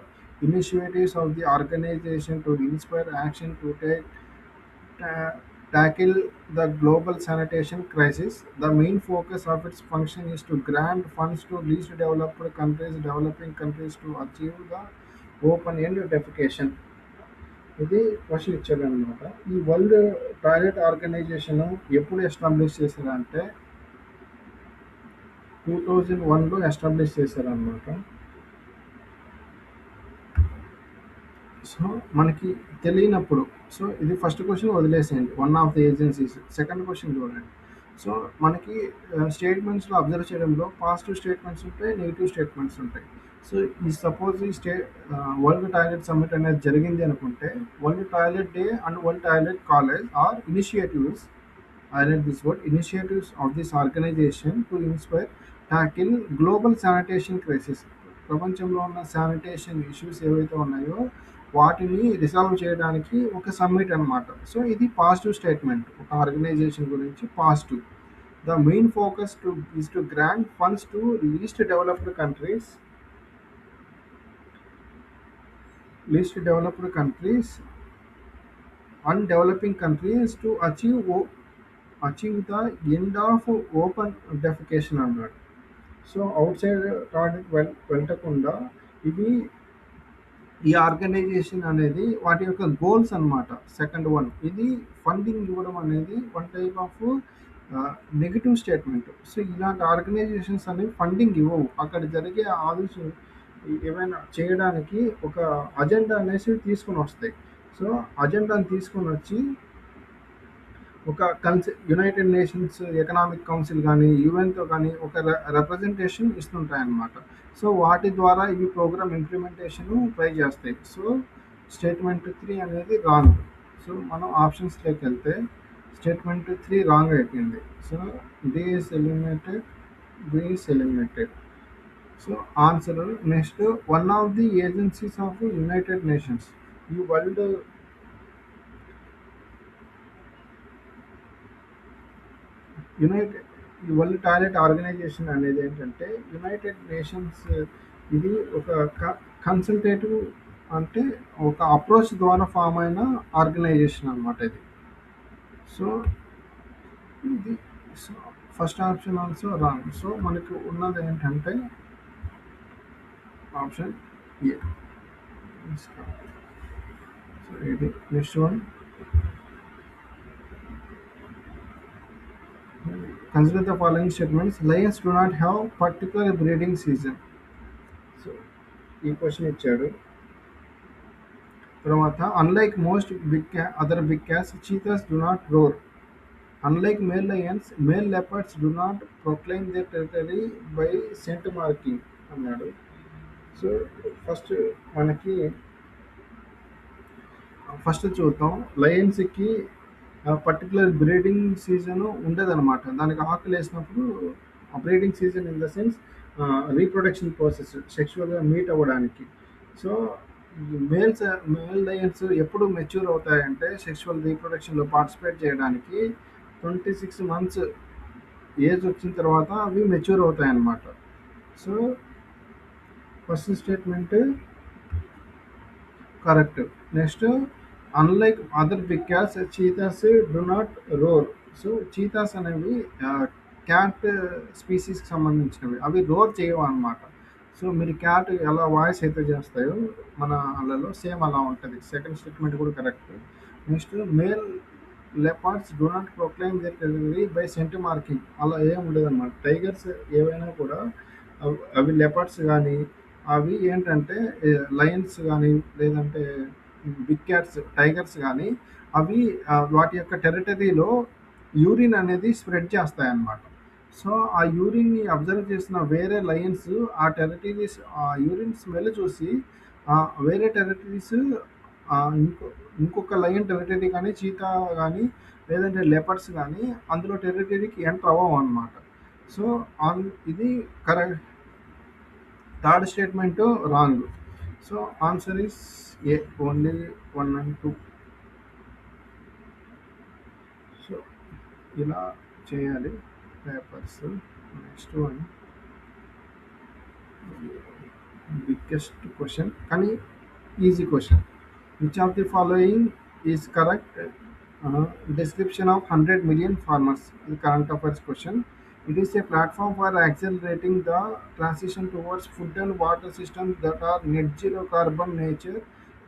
initiatives of the organization to inspire action to ta- tackle the global sanitation crisis. The main focus of its function is to grant funds to least developed countries, developing countries to achieve the open end defecation. ఇది question ఇచ్చాడనమాట. ఈ World Toilet organisation ఎప్పుడు establish చేశారంటే 2001లో establish చేశారనమాట. So మనకి తెలియనప్పుడు, so ఇది first question వదిలేసేయండి, one of the agencies. Second question చూడండి. సో మనకి స్టేట్మెంట్స్లో అబ్జర్వ్ చేయడంలో పాజిటివ్ స్టేట్మెంట్స్ ఉంటాయి, నెగిటివ్ స్టేట్మెంట్స్ ఉంటాయి. సో ఈ సపోజ్ ఈ వరల్డ్ టాయిలెట్ సమ్మిట్ అనేది జరిగింది అనుకుంటే world toilet day and world toilet college are initiatives, highlight this word, initiatives of this organization to inspire tackle global sanitation crisis. ప్రపంచంలో ఉన్న sanitation issues ఏవైతే ఉన్నాయో వాటిని రిసాల్వ్ చేయడానికి ఒక సమ్మిట్ అనమాట. సో ఇది పాజిటివ్ స్టేట్మెంట్ ఒక ఆర్గనైజేషన్ గురించి positive. The main focus to is to grant funds to least developed countries, and developing countries to achieve the end of open defecation అన్నాడు. సో అవుట్ సైడ్ టాయిలెట్ వెళ్ళకుండా ఇవి ఈ organisation అనేది వాటి యొక్క goals అన్నమాట. సెకండ్ వన్ ఇది funding ఇవ్వడం అనేది one type of negative statement. So ఇలాంటి ఆర్గనైజేషన్స్ అనేవి ఫండింగ్ ఇవ్వవు, అక్కడ జరిగే ఆలోచన ఏమైనా చేయడానికి ఒక అజెండా అనేసి తీసుకొని వస్తాయి. సో అజెండాని తీసుకొని వచ్చి ఒక యునైటెడ్ నేషన్స్ ఎకనామిక్ కౌన్సిల్ కానీ యుఎన్తో కానీ ఒక రిప్రజెంటేషన్ ఇస్తుంటాయన్నమాట. సో వాటి ద్వారా ఇవి ప్రోగ్రామ్ ఇంప్లిమెంటేషన్ ట్రై చేస్తాయి. సో స్టేట్మెంట్ 3 అనేది రాంగ్. సో మనం ఆప్షన్స్లోకి వెళ్తే స్టేట్మెంట్ 3 రాంగ్ అయిపోయింది. So D is eliminated, B is eliminated. So answer next, one of the agencies of United Nations. ఈ వరల్డ్ యునైటెడ్ ఈ వరల్డ్ టాయిలెట్ ఆర్గనైజేషన్ అనేది ఏంటంటే యునైటెడ్ నేషన్స్, ఇది ఒక కన్సల్టేటివ్ అంటే ఒక అప్రోచ్ ద్వారా ఫామ్ అయిన ఆర్గనైజేషన్ అనమాట ఇది. సో ఇది first option also wrong. So మనకు ఉన్నది ఏంటంటే ఆప్షన్ ఏ. సో ఇది next one, consider the following statements. Lions do not have particular breeding season. So ఈ క్వశ్చన్ ఇచ్చాడు. తర్వాత unlike most other big cats, cheetahs do not roar. Unlike male lions, male leopards do not proclaim their territory by scent marking అన్నాడు. So first మనకి first చూద్దాం. లయన్స్‌కి particular breeding season ఉండదనమాట. దానికి ఆకలేసినప్పుడు breeding season in the sense reproduction process సెక్షువల్‌గా meet అవ్వడానికి. So, ఈ మేల్ లయన్స్ ఎప్పుడు మెచ్యూర్ అవుతాయంటే సెక్షువల్ రీప్రొడక్షన్‌లో పార్టిసిపేట్ చేయడానికి 26 మంత్స్ ఏజ్ వచ్చిన తర్వాత అవి మెచ్యూర్ అవుతాయన్నమాట. So, first statement correct. Next unlike other big cats, cheetahs do not roar. So, cheetahs అనేవి క్యాట్ స్పీసీస్‌కి సంబంధించినవి. అవి రోర్ చేయవనమాట. సో, మీరు క్యాట్ ఎలా వాయిస్ అయితే చేస్తాయో మన ఆళ్ళలో సేమ్ అలా ఉంటది. సెకండ్ స్టేట్మెంట్ కూడా correct. Next male leopards do not proclaim their territory by scent marking. అలా ఏమి ఉండదనమాట. టైగర్స్ ఏవైనా కూడా అవి లెపార్డ్స్ గానీ, అవి ఏంటంటే లయన్స్ గానీ, లేదంటే బిగ్ క్యాట్స్, టైగర్స్ గానీ అవి వాటి యొక్క టెరిటరీలో యూరిన్ అనేది స్ప్రెడ్ చేస్తాయన్నమాట. సో, ఆ యూరిన్‌ని అబ్జర్వ్ చేసిన వేరే లయన్స్ ఆ యూరిన్ స్మెల్ చూసి వేరే టెరిటరీస్ ఇంకొక లయన్ టెరిటరీ గానీ, చీతా గానీ, లేదంటే లెపర్డ్స్ గానీ అందులో టెరిటరీకి ఎంటర్ అవ్వవనమాట. సో, ఆన్ ఇది correct. Third statement wrong. So, answer is A. Only 1 and 2. So, ఇలా చేయాలి papers. Next one biggest question కానీ easy question. Which of the following is correct description of 100 million farmers? ఇది current affairs question. It is a platform for accelerating the transition towards food and water systems that are net zero carbon nature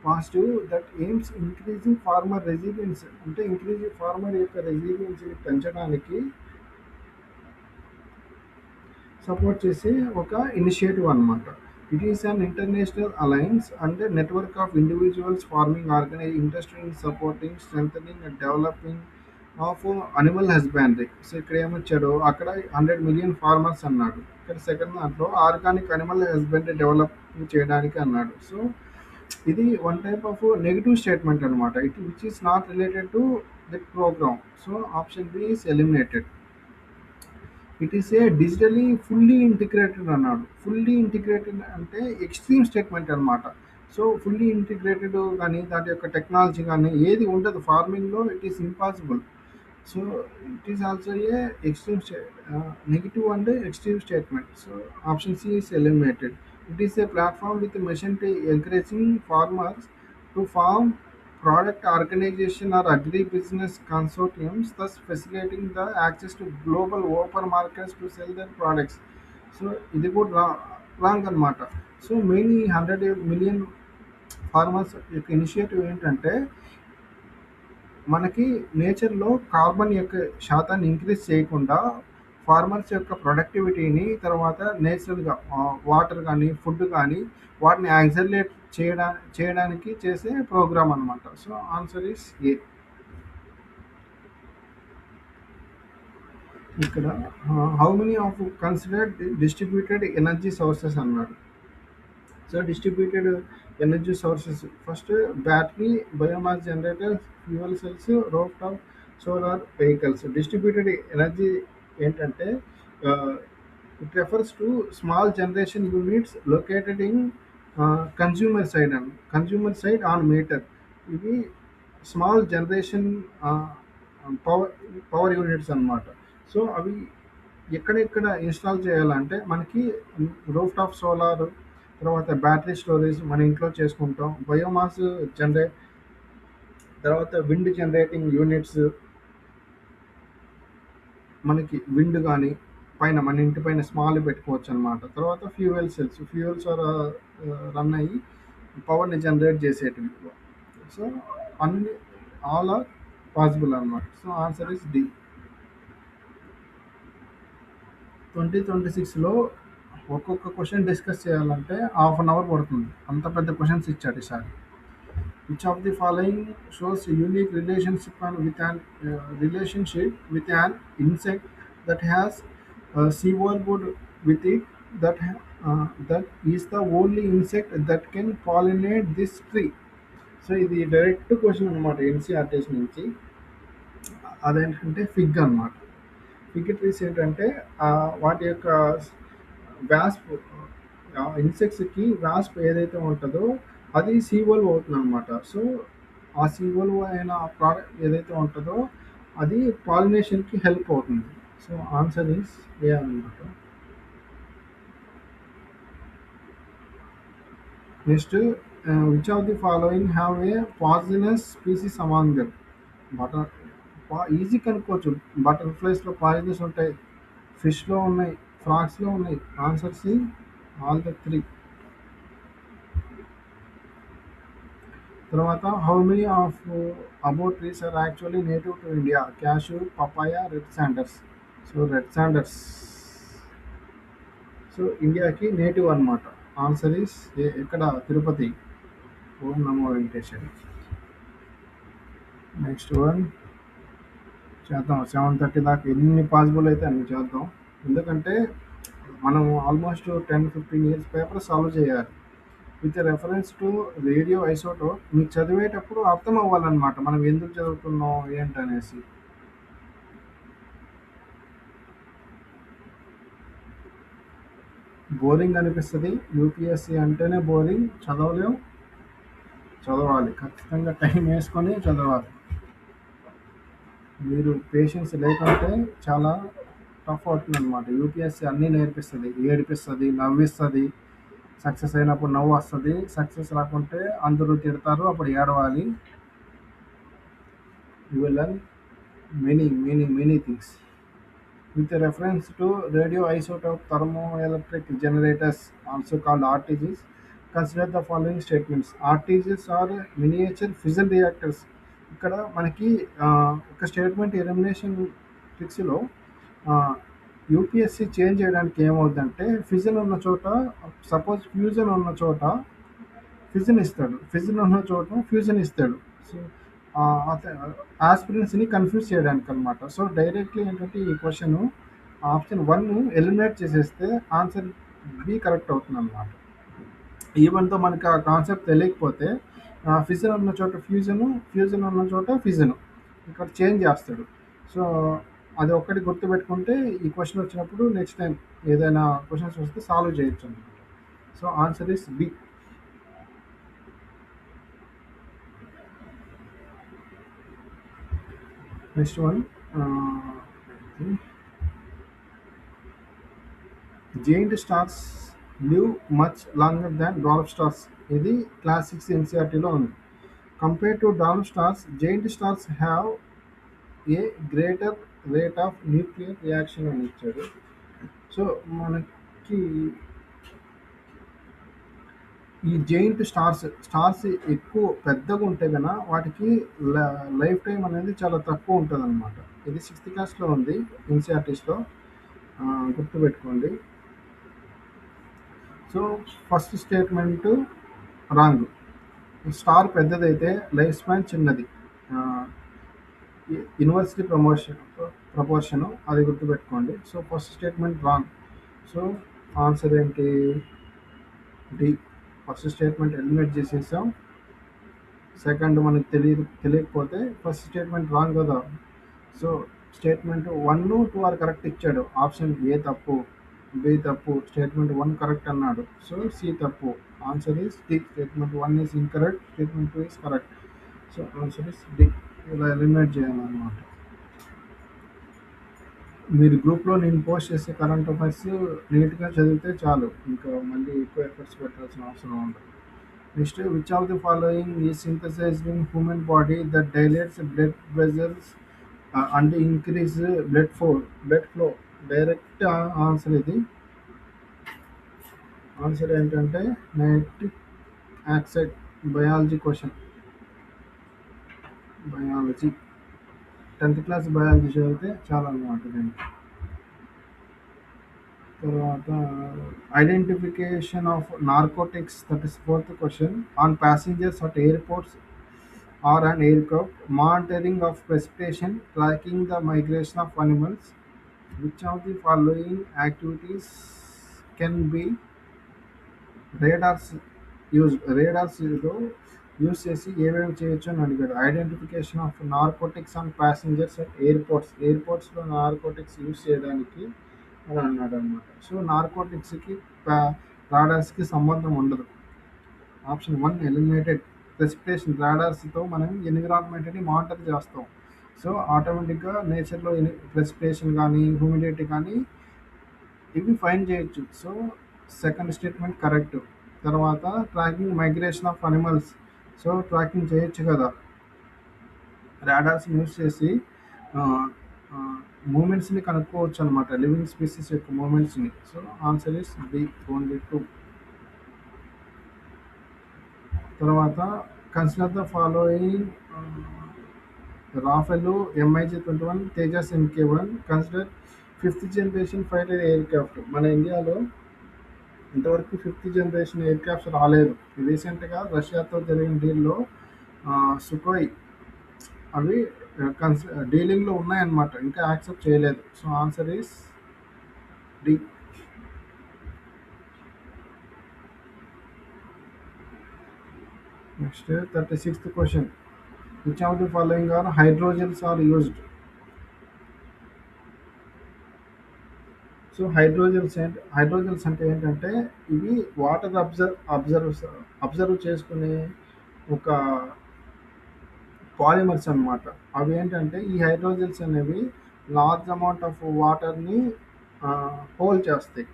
positive that aims increasing farmer resilience. అంటే increase farmer యొక్క resilience పెంచడానికి support చేసే ఒక initiative అనమాట. It is an international alliance and network of individuals farming organise interested in supporting strengthening and developing of animal husbandry. So, ఇక్కడ ఏమొచ్చాడు, అక్కడ 100 million farmers అన్నాడు. ఇక్కడ సెకండ్ దాంట్లో ఆర్గానిక్ అనిమల్ హస్బెండరీ డెవలప్ చేయడానికి అన్నాడు. సో, ఇది one type of negative statement అనమాట. Which is not related to the program. So, option B is eliminated. It is a digitally fully integrated అన్నాడు. Fully integrated అంటే extreme statement అనమాట. So, fully integrated కానీ దాని యొక్క technology కానీ ఏది ఉండదు ఫార్మింగ్లో. It is impossible. So, it is also a extreme negative and extreme statement. So, option C is eliminated. It is a platform with mission to encouraging farmers to form product organization or agri-business consortiums, thus facilitating the access to global open markets to sell their products. So, ఇది కూడా wrong అనమాట. So, main 100 million farmers యొక్క initiative ఏంటంటే మనకి నేచర్‌లో carbon యొక్క శాతాన్ని increase చేయకుండా ఫార్మర్స్ యొక్క ప్రొడక్టివిటీని, తర్వాత నేచురల్‌గా వాటర్ గానీ, ఫుడ్ గానీ వాటిని యాక్సెలరేట్ చేయడానికి చేసే ప్రోగ్రామ్ అనమాట. So, answer is A. ఇక్కడ how many of considered distributed energy sources అన్నాడు. So, distributed energy sources first battery, biomass generators, fuel cells, rooftop solar vehicles. Distributed energy ఏంటంటే it refers to small generation units located in consumer side on meter. ఇవి small generation power power units అన్నమాట. So, అవి ఎక్కడెక్కడ install చేయాలంటే మనకి rooftop solar, తర్వాత battery storage మన ఇంట్లో చేసుకుంటాం. బయోమాస్ తర్వాత విండ్ జనరేటింగ్ యూనిట్స్, మనకి విండ్ కానీ పైన మన ఇంటి పైన స్మాల్ పెట్టుకోవచ్చు అనమాట. తర్వాత ఫ్యూయల్స్ రన్ అయ్యి పవర్ని జనరేట్ చేసేటివి. సో, అన్ని ఆల్ ఆర్ పాసిబుల్ అనమాట. So, answer is D. 2026లో ఒక్కొక్క క్వశ్చన్ డిస్కస్ చేయాలంటే హాఫ్ అన్ అవర్ పడుతుంది. అంత పెద్ద క్వశ్చన్స్ ఇచ్చాడు ఈసారి. Which of the following shows a unique relationship with an insect that has a seaworm with it, that is the only insect that can pollinate this tree. So ఇది direct question అనమాట NCERTs నుంచి. అదేంటంటే fig అనమాట. Fig trees ఏంటంటే వాటి యొక్క Wasp, ఇన్సెక్ట్స్కి Wasp ఏదైతే ఉంటుందో అది సీవోల్వ్ అవుతుంది అనమాట. సో ఆ సీవోల్వ్ అయిన ప్రోడక్ట్ ఏదైతే ఉంటుందో అది పాలినేషన్కి హెల్ప్ అవుతుంది. సో ఆన్సర్ ఈస్ ఏ అనమాట. Next, which of the following have a poisonous species among them. Butter easy కనుక్కోవచ్చు. బటర్ఫ్లైస్లో పాయిజనస్ ఉంటాయి, ఫిష్లో ఉన్నాయి, ఫ్రాగ్స్లో ఉన్నాయి. Answer C all the three. తర్వాత how many of about trees are actually native to India? Cashew, papaya, red sanders. So red sanders so ఇండియాకి నేటివ్ అనమాట. ఆన్సర్ ఈస్ ఎక్కడ? తిరుపతి. ఓం నమో వెంకటేశ్వర. నెక్స్ట్ వన్ చేద్దాం. 7:30 దాకా ఎన్ని పాసిబుల్ అయితే అన్ని చేద్దాం. ఎందుకంటే మనం ఆల్మోస్ట్ 10-15 ఇయర్స్ పేపర్ సాల్వ్ చేయాలి. With reference to radio isotope. మీకు చదివేటప్పుడు అర్థం అవ్వాలన్నమాట మనం ఎందుకు చదువుతున్నాం ఏంటనేసి. బోరింగ్ అనిపిస్తుంది. యూపీఎస్సి అంటేనే బోరింగ్. చదవలేం. చదవాలి, ఖచ్చితంగా టైం వేసుకొని చదవాలి. మీరు పేషెన్స్ లేకుంటే చాలా టఫ్ అవుతుంది అనమాట. యూపీఎస్సి అన్నీ నేర్పిస్తుంది, ఏడిపిస్తుంది, నవ్విస్తుంది. సక్సెస్ అయినప్పుడు నవ్వు వస్తుంది, సక్సెస్ రాకుంటే అందరూ తిడతారు, అప్పుడు ఏడవాలి. You will learn many many many things. With reference to radioisotope thermoelectric generators, also called RTGs, consider the following statements. RTGs are miniature fission reactors. ఇక్కడ మనకి ఒక స్టేట్మెంట్ ఎలిమినేషన్ ట్రిక్స్లో యూపీఎస్సి చేంజ్ చేయడానికి ఏమవుతుందంటే, ఫిజన్ ఉన్న చోట సపోజ్ ఫ్యూజన్ ఉన్న చోట fission ఇస్తాడు, ఫిజన్ ఉన్న చోట ఫ్యూజన్ ఇస్తాడు. సో ఆస్పిరెంట్స్ని కన్ఫ్యూజ్ చేయడానికి అనమాట. సో డైరెక్ట్లీ ఏంటంటే ఈ క్వశ్చన్ ఆప్షన్ 1 ఎలిమినేట్ చేసేస్తే ఆన్సర్ బి కరెక్ట్ అవుతుంది అనమాట. ఈవెన్తో మనకి ఆ కాన్సెప్ట్ తెలియకపోతే ఫిజన్ ఉన్న చోట ఫ్యూజను, ఫ్యూజన్ ఉన్న చోట ఫిజను ఇక్కడ చేంజ్ చేస్తాడు. సో అది ఒక్కటి గుర్తుపెట్టుకుంటే ఈ క్వశ్చన్ వచ్చినప్పుడు నెక్స్ట్ టైం ఏదైనా క్వశ్చన్స్ వస్తే సాల్వ్ చేయొచ్చు అనమాట. So answer is B. Next one, giant stars live much longer than dwarf stars. ఇది క్లాస్ 6 ఎన్సీఆర్టీలో ఉంది. Compare to dwarf stars, giant stars have a greater rate of nuclear reaction అని ఇచ్చాడు. So మనకి ఈ జెయింట్ స్టార్స్ ఎక్కువ పెద్దగా ఉంటే కన్నా వాటికి లైఫ్ టైం అనేది చాలా తక్కువ ఉంటుంది అనమాట. ఇది 6th క్లాస్లో ఉంది ఎన్సీఆర్టీస్లో, గుర్తుపెట్టుకోండి. So first statement wrong. Star పెద్దదైతే లైఫ్ స్పాన్ చిన్నది, ఇన్వర్స్లీ ప్రపోర్షను, అది గుర్తుపెట్టుకోండి. So first statement wrong. So answer ఏంటి? డి. ఫస్ట్ స్టేట్మెంట్ ఎలిమినేట్ చేసేసాం. సెకండ్ మనకు తెలియకపోతే ఫస్ట్ స్టేట్మెంట్ రాంగ్ కదా. సో స్టేట్మెంట్ 1, 2 ఆర్ కరెక్ట్ ఇచ్చాడు. ఆప్షన్ ఏ తప్పు, బి తప్పు, స్టేట్మెంట్ 1 కరెక్ట్ అన్నాడు. సో సి తప్పు. Answer is D. Statement 1 is incorrect, statement 2 is correct. So answer is D. ఇలా ఎలిమినేట్ చేయాలన్నమాట. మీరు గ్రూప్లో నేను పోస్ట్ చేసే కరెంట్ అఫైర్స్ నీట్గా చదివితే చాలు, ఇంకా మళ్ళీ ఎక్కువ ఎఫర్ట్స్ పెట్టాల్సిన అవసరం ఉండదు. Next, which of the following is synthesized in human body that dilates blood vessels and increase blood flow? Direct answer ఇది. ఆన్సర్ ఏంటంటే nitric oxide. Biology question, biology 10th class biology చదివితే చాలా అన్నమాట దీనికి. తర్వాత identification of narcotics, 34th question. On passengers at airports or an aircraft, monitoring of precipitation, tracking the migration of animals. Which of the following activities can be radars radars use చేసి ఏమేమి చేయొచ్చు అని అడిగాడు. Identification of narcotics on passengers at ఎయిర్పోర్ట్స్లో narcotics use చేయడానికి అని అన్నాడు అనమాట. సో నార్కోటిక్స్కి రాడార్స్కి సంబంధం ఉండదు. Option 1 eliminated. ప్రెసిపిటేషన్ రాడార్స్తో మనం ఎన్విరాన్మెంట్ని మానిటర్ చేస్తాం. సో ఆటోమేటిక్గా నేచర్లో ప్రెసిపిటేషన్ కానీ హ్యూమిడిటీ కానీ ఇవి ఫైండ్ చేయొచ్చు. So second statement correct. తర్వాత tracking migration of animals. So tracking చేయొచ్చు కదా, రాడార్స్ యూస్ చేసి మూమెంట్స్ని కనుక్కోవచ్చు అనమాట, లివింగ్ స్పీసీస్ యొక్క మూమెంట్స్ని. So answer is B, only 2. తర్వాత consider the following Rafale MiG-21 Tejas MK1 consider fifth generation fighter aircraft. మన ఇండియాలో ఇంతవరకు ఫిఫ్త్ జనరేషన్ ఎయిర్ క్రాఫ్ట్స్ రాలేదు. రీసెంట్గా రష్యాతో జరిగిన డీల్లో సుఖోయ్ అవి డీలింగ్లో ఉన్నాయన్నమాట, ఇంకా యాక్సెప్ట్ చేయలేదు. So answer is D. Next 36th question. Which of the following are hydrogels are used? So hydrogels అంటే ఏంటంటే ఇవి వాటర్ అబ్జర్వ్ చేసుకునే ఒక పాలిమర్స్ అన్నమాట. అవి ఏంటంటే ఈ హైడ్రోజెల్స్ అనేవి లార్జ్ అమౌంట్ ఆఫ్ వాటర్ని హోల్డ్ చేస్తాయి.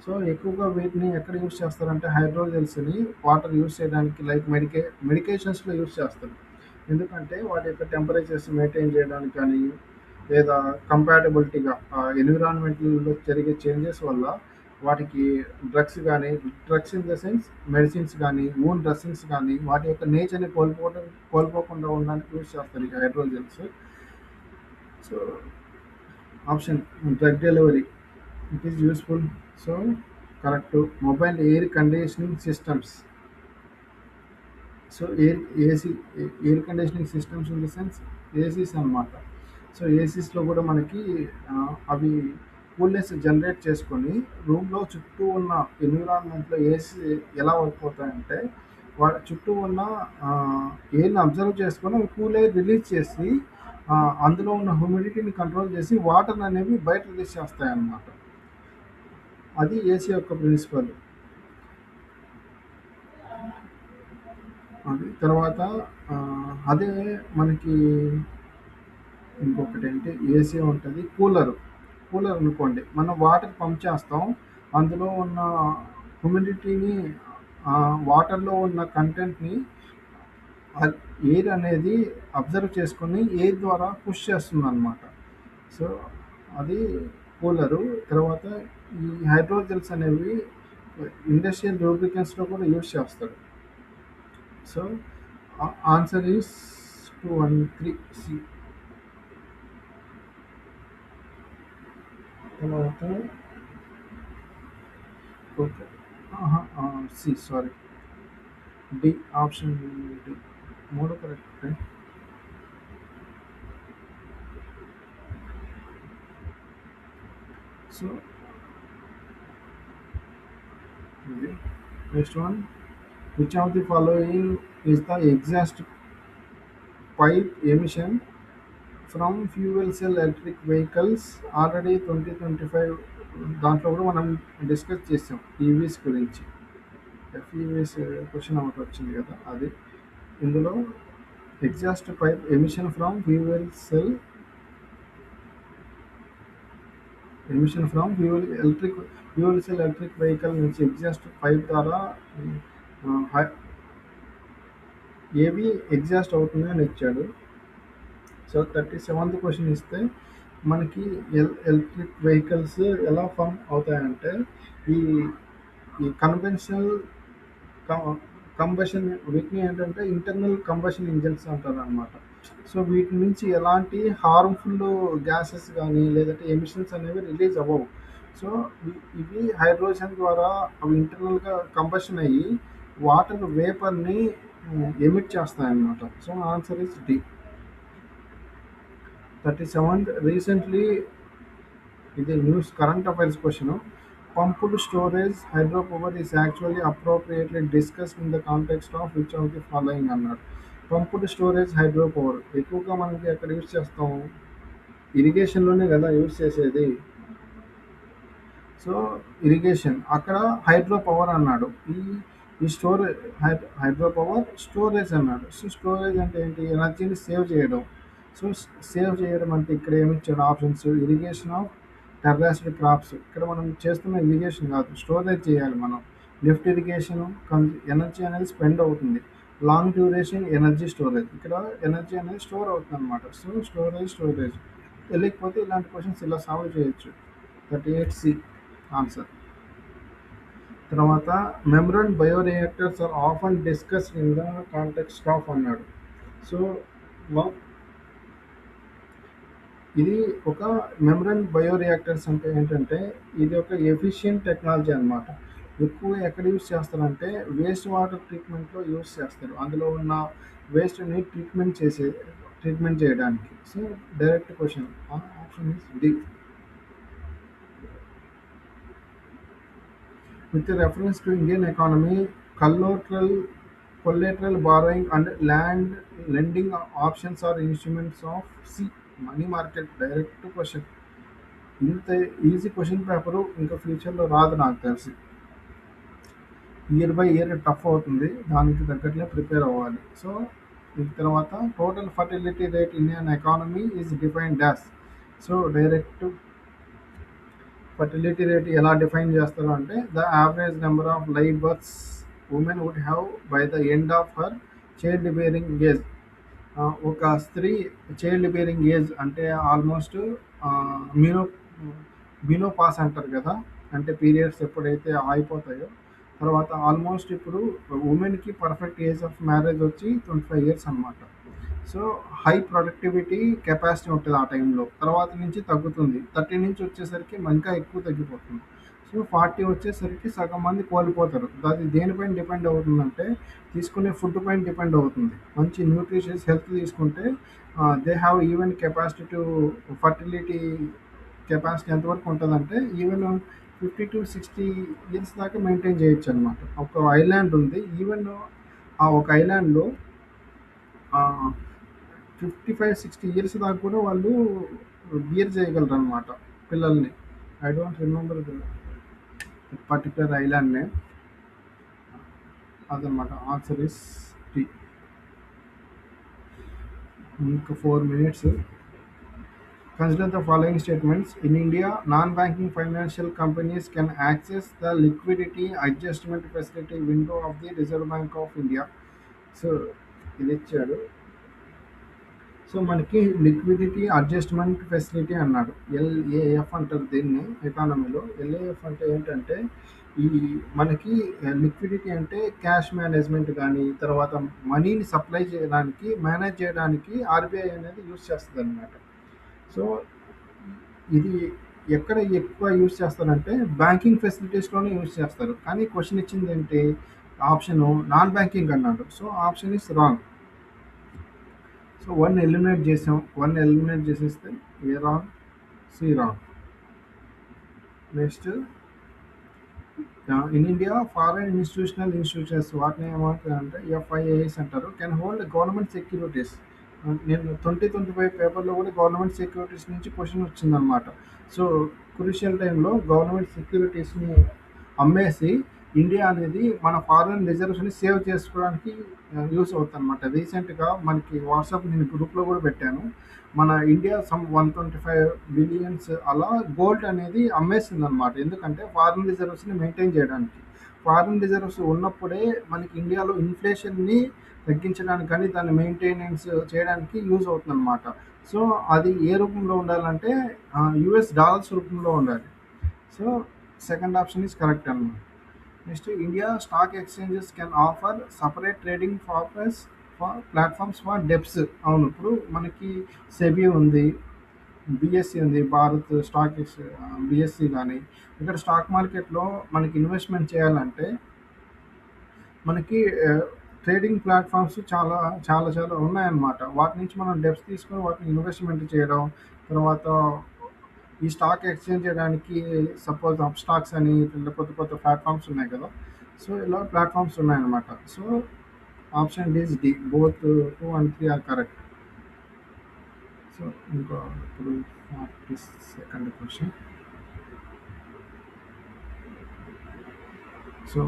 సో ఎక్కువగా వీటిని ఎక్కడ యూస్ చేస్తారంటే హైడ్రోజెల్స్ని వాటర్ యూస్ చేయడానికి, లైక్ మెడికేషన్స్లో యూస్ చేస్తారు. ఎందుకంటే వాటి యొక్క టెంపరేచర్స్ మెయింటైన్ చేయడానికి కానీ, లేదా కంపాటబిలిటీగా ఎన్విరాన్మెంట్లో జరిగే చేంజెస్ వల్ల వాటికి drugs in the sense medicines కానీ, ఓన్ డ్రెస్సింగ్స్ కానీ, వాటి యొక్క నేచర్ని కోల్పోకుండా ఉండడానికి యూస్ చేస్తారు ఈ hydrogels. So option drug delivery, it is useful. So correct. Mobile air conditioning systems. So air conditioning systems in the sense ACs అనమాట. సో ఏసీస్లో కూడా మనకి అవి కూల్నెస్ జనరేట్ చేసుకొని రూమ్లో చుట్టూ ఉన్న ఎన్విరాన్మెంట్లో ఏసీ ఎలా వర్క్ అవుతాయంటే వాటి చుట్టూ ఉన్న ఎయిర్ని అబ్జర్వ్ చేసుకొని అవి కూల్ ఎయిర్ రిలీజ్ చేసి అందులో ఉన్న హ్యూమిడిటీని కంట్రోల్ చేసి వాటర్ అనేవి బయట రిలీజ్ చేస్తాయి అన్నమాట. అది ఏసీ యొక్క ప్రిన్సిపల్. అది తర్వాత అదే మనకి ఇంకొకటి ఏంటి, ఏసీ ఉంటుంది, కూలర్ అనుకోండి, మనం వాటర్ పంప్ చేస్తాం, అందులో ఉన్న హ్యూమిడిటీని వాటర్లో ఉన్న కంటెంట్ని ఎయిర్ అనేది అబ్జర్వ్ చేసుకొని ఎయిర్ ద్వారా పుష్ చేస్తుంది అనమాట. సో అది కూలరు. తర్వాత ఈ హైడ్రోజెల్స్ అనేవి ఇండస్ట్రియల్ లూబ్రికెంట్స్లో కూడా యూస్ చేస్తారు. So answer is 213C. తర్వాత okay C, sorry, D, option D, 3 correct. So next one. Which of the following is the exhaust pipe emission from fuel cell electric vehicles? Already 2025 దాంట్లో కూడా మనం discuss చేసాం EVs గురించి. FEVs question ఒకటి వచ్చింది కదా, అది ఇందులో exhaust pipe emission from fuel cell electric vehicle నుంచి ఎగ్జాస్ట్ పైప్ ద్వారా ఏవి ఎగ్జాస్ట్ అవుతుంది అని ఇచ్చాడు. సో 37th క్వశ్చన్ ఇస్తే మనకి ఎలక్ట్రిక్ వెహికల్స్ ఎలా ఫామ్ అవుతాయంటే ఈ కన్వెన్షనల్ కంబషన్, వీటిని ఏంటంటే ఇంటర్నల్ కంబషన్ ఇంజన్స్ అంటారు అనమాట. సో వీటి నుంచి ఎలాంటి హార్మ్ఫుల్ గ్యాసెస్ కానీ లేదంటే ఎమిషన్స్ అనేవి రిలీజ్ అవ్వవు. సో ఇవి హైడ్రోజన్ ద్వారా అవి ఇంటర్నల్గా కంబషన్ అయ్యి వాటర్ వేపర్ని ఎమిట్ చేస్తాయన్నమాట. So answer is D. 37th, recently ఇది news current affairs question. Pumped storage hydro power is actually appropriately discussed in the context of which of the following అన్నాడు. Pumped storage hydro power ఎక్కువగా మనకి ఎక్కడ use చేస్తాం? ఇరిగేషన్లోనే కదా use చేసేది. So irrigation అక్కడ హైడ్రో పవర్ అన్నాడు. ఈ ఈ హైడ్రో పవర్ స్టోరేజ్ అన్నాడు. సో స్టోరేజ్ అంటే ఏంటి? ఎనర్జీని సేవ్ చేయడం. సో సేవ్ చేయడం అంటే ఇక్కడ ఏమి ఇచ్చాడు options? Irrigation of terraced crops. ఇక్కడ మనం చేస్తున్న ఇరిగేషన్ కాదు, స్టోరేజ్ చేయాలి మనం. లిఫ్ట్ ఇరిగేషన్ ఎనర్జీ అనేది స్పెండ్ అవుతుంది. లాంగ్ డ్యూరేషన్ ఎనర్జీ స్టోరేజ్, ఇక్కడ ఎనర్జీ అనేది స్టోర్ అవుతుంది అనమాట. సో స్టోరేజ్ తెలియకపోతే ఇలాంటి క్వశ్చన్స్ ఇలా సాల్వ్ చేయొచ్చు. 38C answer. తర్వాత membrane bioreactors are often discussed in the context of అన్నాడు. సో ఇది ఒక మెమ్బ్రేన్ బయోరియాక్టర్స్ అంటే ఏంటంటే ఇది ఒక ఎఫిషియంట్ టెక్నాలజీ అనమాట. ఎక్కువ ఎక్కడ యూస్ చేస్తారంటే వేస్ట్ వాటర్ ట్రీట్మెంట్లో యూస్ చేస్తారు. అందులో ఉన్న వేస్ట్ని ట్రీట్మెంట్ చేయడానికి. So direct question option is D. With reference to Indian economy, collateral borrowing and land lending options are instruments of C. Money market. Direct question. ఇంత ఈజీ క్వశ్చన్ పేపరు ఇంకా ఫ్యూచర్లో రాదు నాకు తెలిసి. ఇయర్ బై ఇయర్ టఫ్ అవుతుంది, దానికి తగ్గట్లే prepare అవ్వాలి. So దీని తర్వాత total fertility rate Indian economy is defined dash. So direct fertility rate ఎలా డిఫైన్ చేస్తారు అంటే the average number of live births women would have by the end of her child bearing age. ఒక స్త్రీ child bearing age అంటే almost meno menopause అంటారు కదా, అంటే periods ఎప్పుడైతే అయిపోతాయో తర్వాత ఆల్మోస్ట్ ఇప్పుడు ఉమెన్కి పర్ఫెక్ట్ ఏజ్ ఆఫ్ మ్యారేజ్ వచ్చి 25 years అనమాట. సో హై ప్రొడక్టివిటీ కెపాసిటీ ఉంటుంది ఆ టైంలో. తర్వాత నుంచి తగ్గుతుంది. 30 నుంచి వచ్చేసరికి ఇంకా ఎక్కువ తగ్గిపోతుంది. సో 40 వచ్చేసరికి సగం మంది కోల్పోతారు. అది దేనిపైన డిపెండ్ అవుతుందంటే తీసుకునే ఫుడ్ పైన డిపెండ్ అవుతుంది. మంచి న్యూట్రిషియస్ హెల్త్ తీసుకుంటే they have even capacity to fertility capacity ఎంతవరకు ఉంటుందంటే ఈవెన్ 50 to 60 years దాకా మెయింటైన్ చేయొచ్చు అనమాట. ఒక ఐలాండ్ ఉంది, ఈవెన్ ఆ ఒక ఐలాండ్లో 55-60 years దాకా కూడా వాళ్ళు బియర్ చేయగలరు అనమాట పిల్లల్ని. I don't remember the particular island name. అదనమాట ఆన్సర్ ఇస్ డి. ఇంకా 4 minutes. Consider the following statements. In India, non-banking financial companies can access the liquidity adjustment facility window of the Reserve Bank of India. So ఇది ఇచ్చాడు. So మనకి liquidity adjustment facility అన్నాడు. ఎల్ఏఎఫ్ అంటారు దీన్ని ఎకానమీలో. ఎల్ఏఎఫ్ అంటే ఏంటంటే ఈ మనకి లిక్విడిటీ అంటే క్యాష్ మేనేజ్మెంట్ కానీ తర్వాత మనీని సప్లై చేయడానికి మేనేజ్ చేయడానికి ఆర్బీఐ అనేది యూజ్ చేస్తుంది అనమాట. సో ఇది ఎక్కడ ఎక్కువ యూజ్ చేస్తారంటే బ్యాంకింగ్ ఫెసిలిటీస్లోనే యూజ్ చేస్తారు. కానీ క్వశ్చన్ ఇచ్చింది ఏంటి? ఆప్షన్ నాన్ బ్యాంకింగ్ అన్నాడు. So option is wrong. So 1 eliminate చేసాం. 1 ఎలిమినేట్ చేసేస్తే A wrong? C wrong. Next in India foreign institutions వాటిని ఏమంటారంటే ఎఫ్ఐఐస్ అంటారు. Can hold government securities. నేను 2025 పేపర్లో కూడా గవర్నమెంట్ సెక్యూరిటీస్ నుంచి క్వశ్చన్ వచ్చిందనమాట. సో క్రూషియల్ టైంలో గవర్నమెంట్ సెక్యూరిటీస్ని అమ్మేసి ఇండియా అనేది మన ఫారెన్ రిజర్వ్స్ని సేవ్ చేసుకోవడానికి యూస్ అవుతుంది అనమాట. రీసెంట్గా మనకి వాట్సాప్ నేను గ్రూప్లో కూడా పెట్టాను. మన ఇండియా సమ్ 125 billions అలా గోల్డ్ అనేది అమ్మేస్తుంది అనమాట. ఎందుకంటే ఫారెన్ రిజర్వ్స్ని మెయింటైన్ చేయడానికి. ఫారెన్ రిజర్వ్స్ ఉన్నప్పుడే మనకి ఇండియాలో ఇన్ఫ్లేషన్ని తగ్గించడానికి కానీ దాన్ని మెయింటెనెన్స్ చేయడానికి యూజ్ అవుతుంది అనమాట. సో అది ఏ రూపంలో ఉండాలంటే యుఎస్ డాలర్స్ రూపంలో ఉండాలి. So second option is correct అనమాట. Next India stock exchanges can offer separate trading platforms for deps. అవును, ఇప్పుడు మనకి సెబీ ఉంది, బిఎస్సి ఉంది, భారత్ స్టాక్ బిఎస్సి. కానీ ఇక్కడ స్టాక్ మార్కెట్లో మనకి ఇన్వెస్ట్మెంట్ చేయాలంటే మనకి ట్రేడింగ్ ప్లాట్ఫామ్స్ చాలా చాలా చాలా ఉన్నాయన్నమాట. వాటి నుంచి మనం డెప్స్ తీసుకొని వాటిని ఇన్వెస్ట్మెంట్ చేయడం, తర్వాత ఈ స్టాక్ ఎక్స్చేంజ్ చేయడానికి సపోజ్ అప్ స్టాక్స్ అని ఇట్లా కొత్త కొత్త ప్లాట్ఫామ్స్ ఉన్నాయి కదా. సో ఇలా ప్లాట్ఫామ్స్ ఉన్నాయన్నమాట. So option is D, both 2 and 3 are correct. So ఇంకా ఇప్పుడు సెకండ్ క్వశ్చన్. సో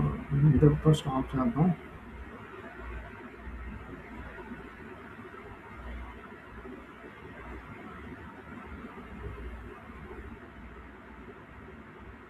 ఇంతటితో స్టాప్ చేద్దాం.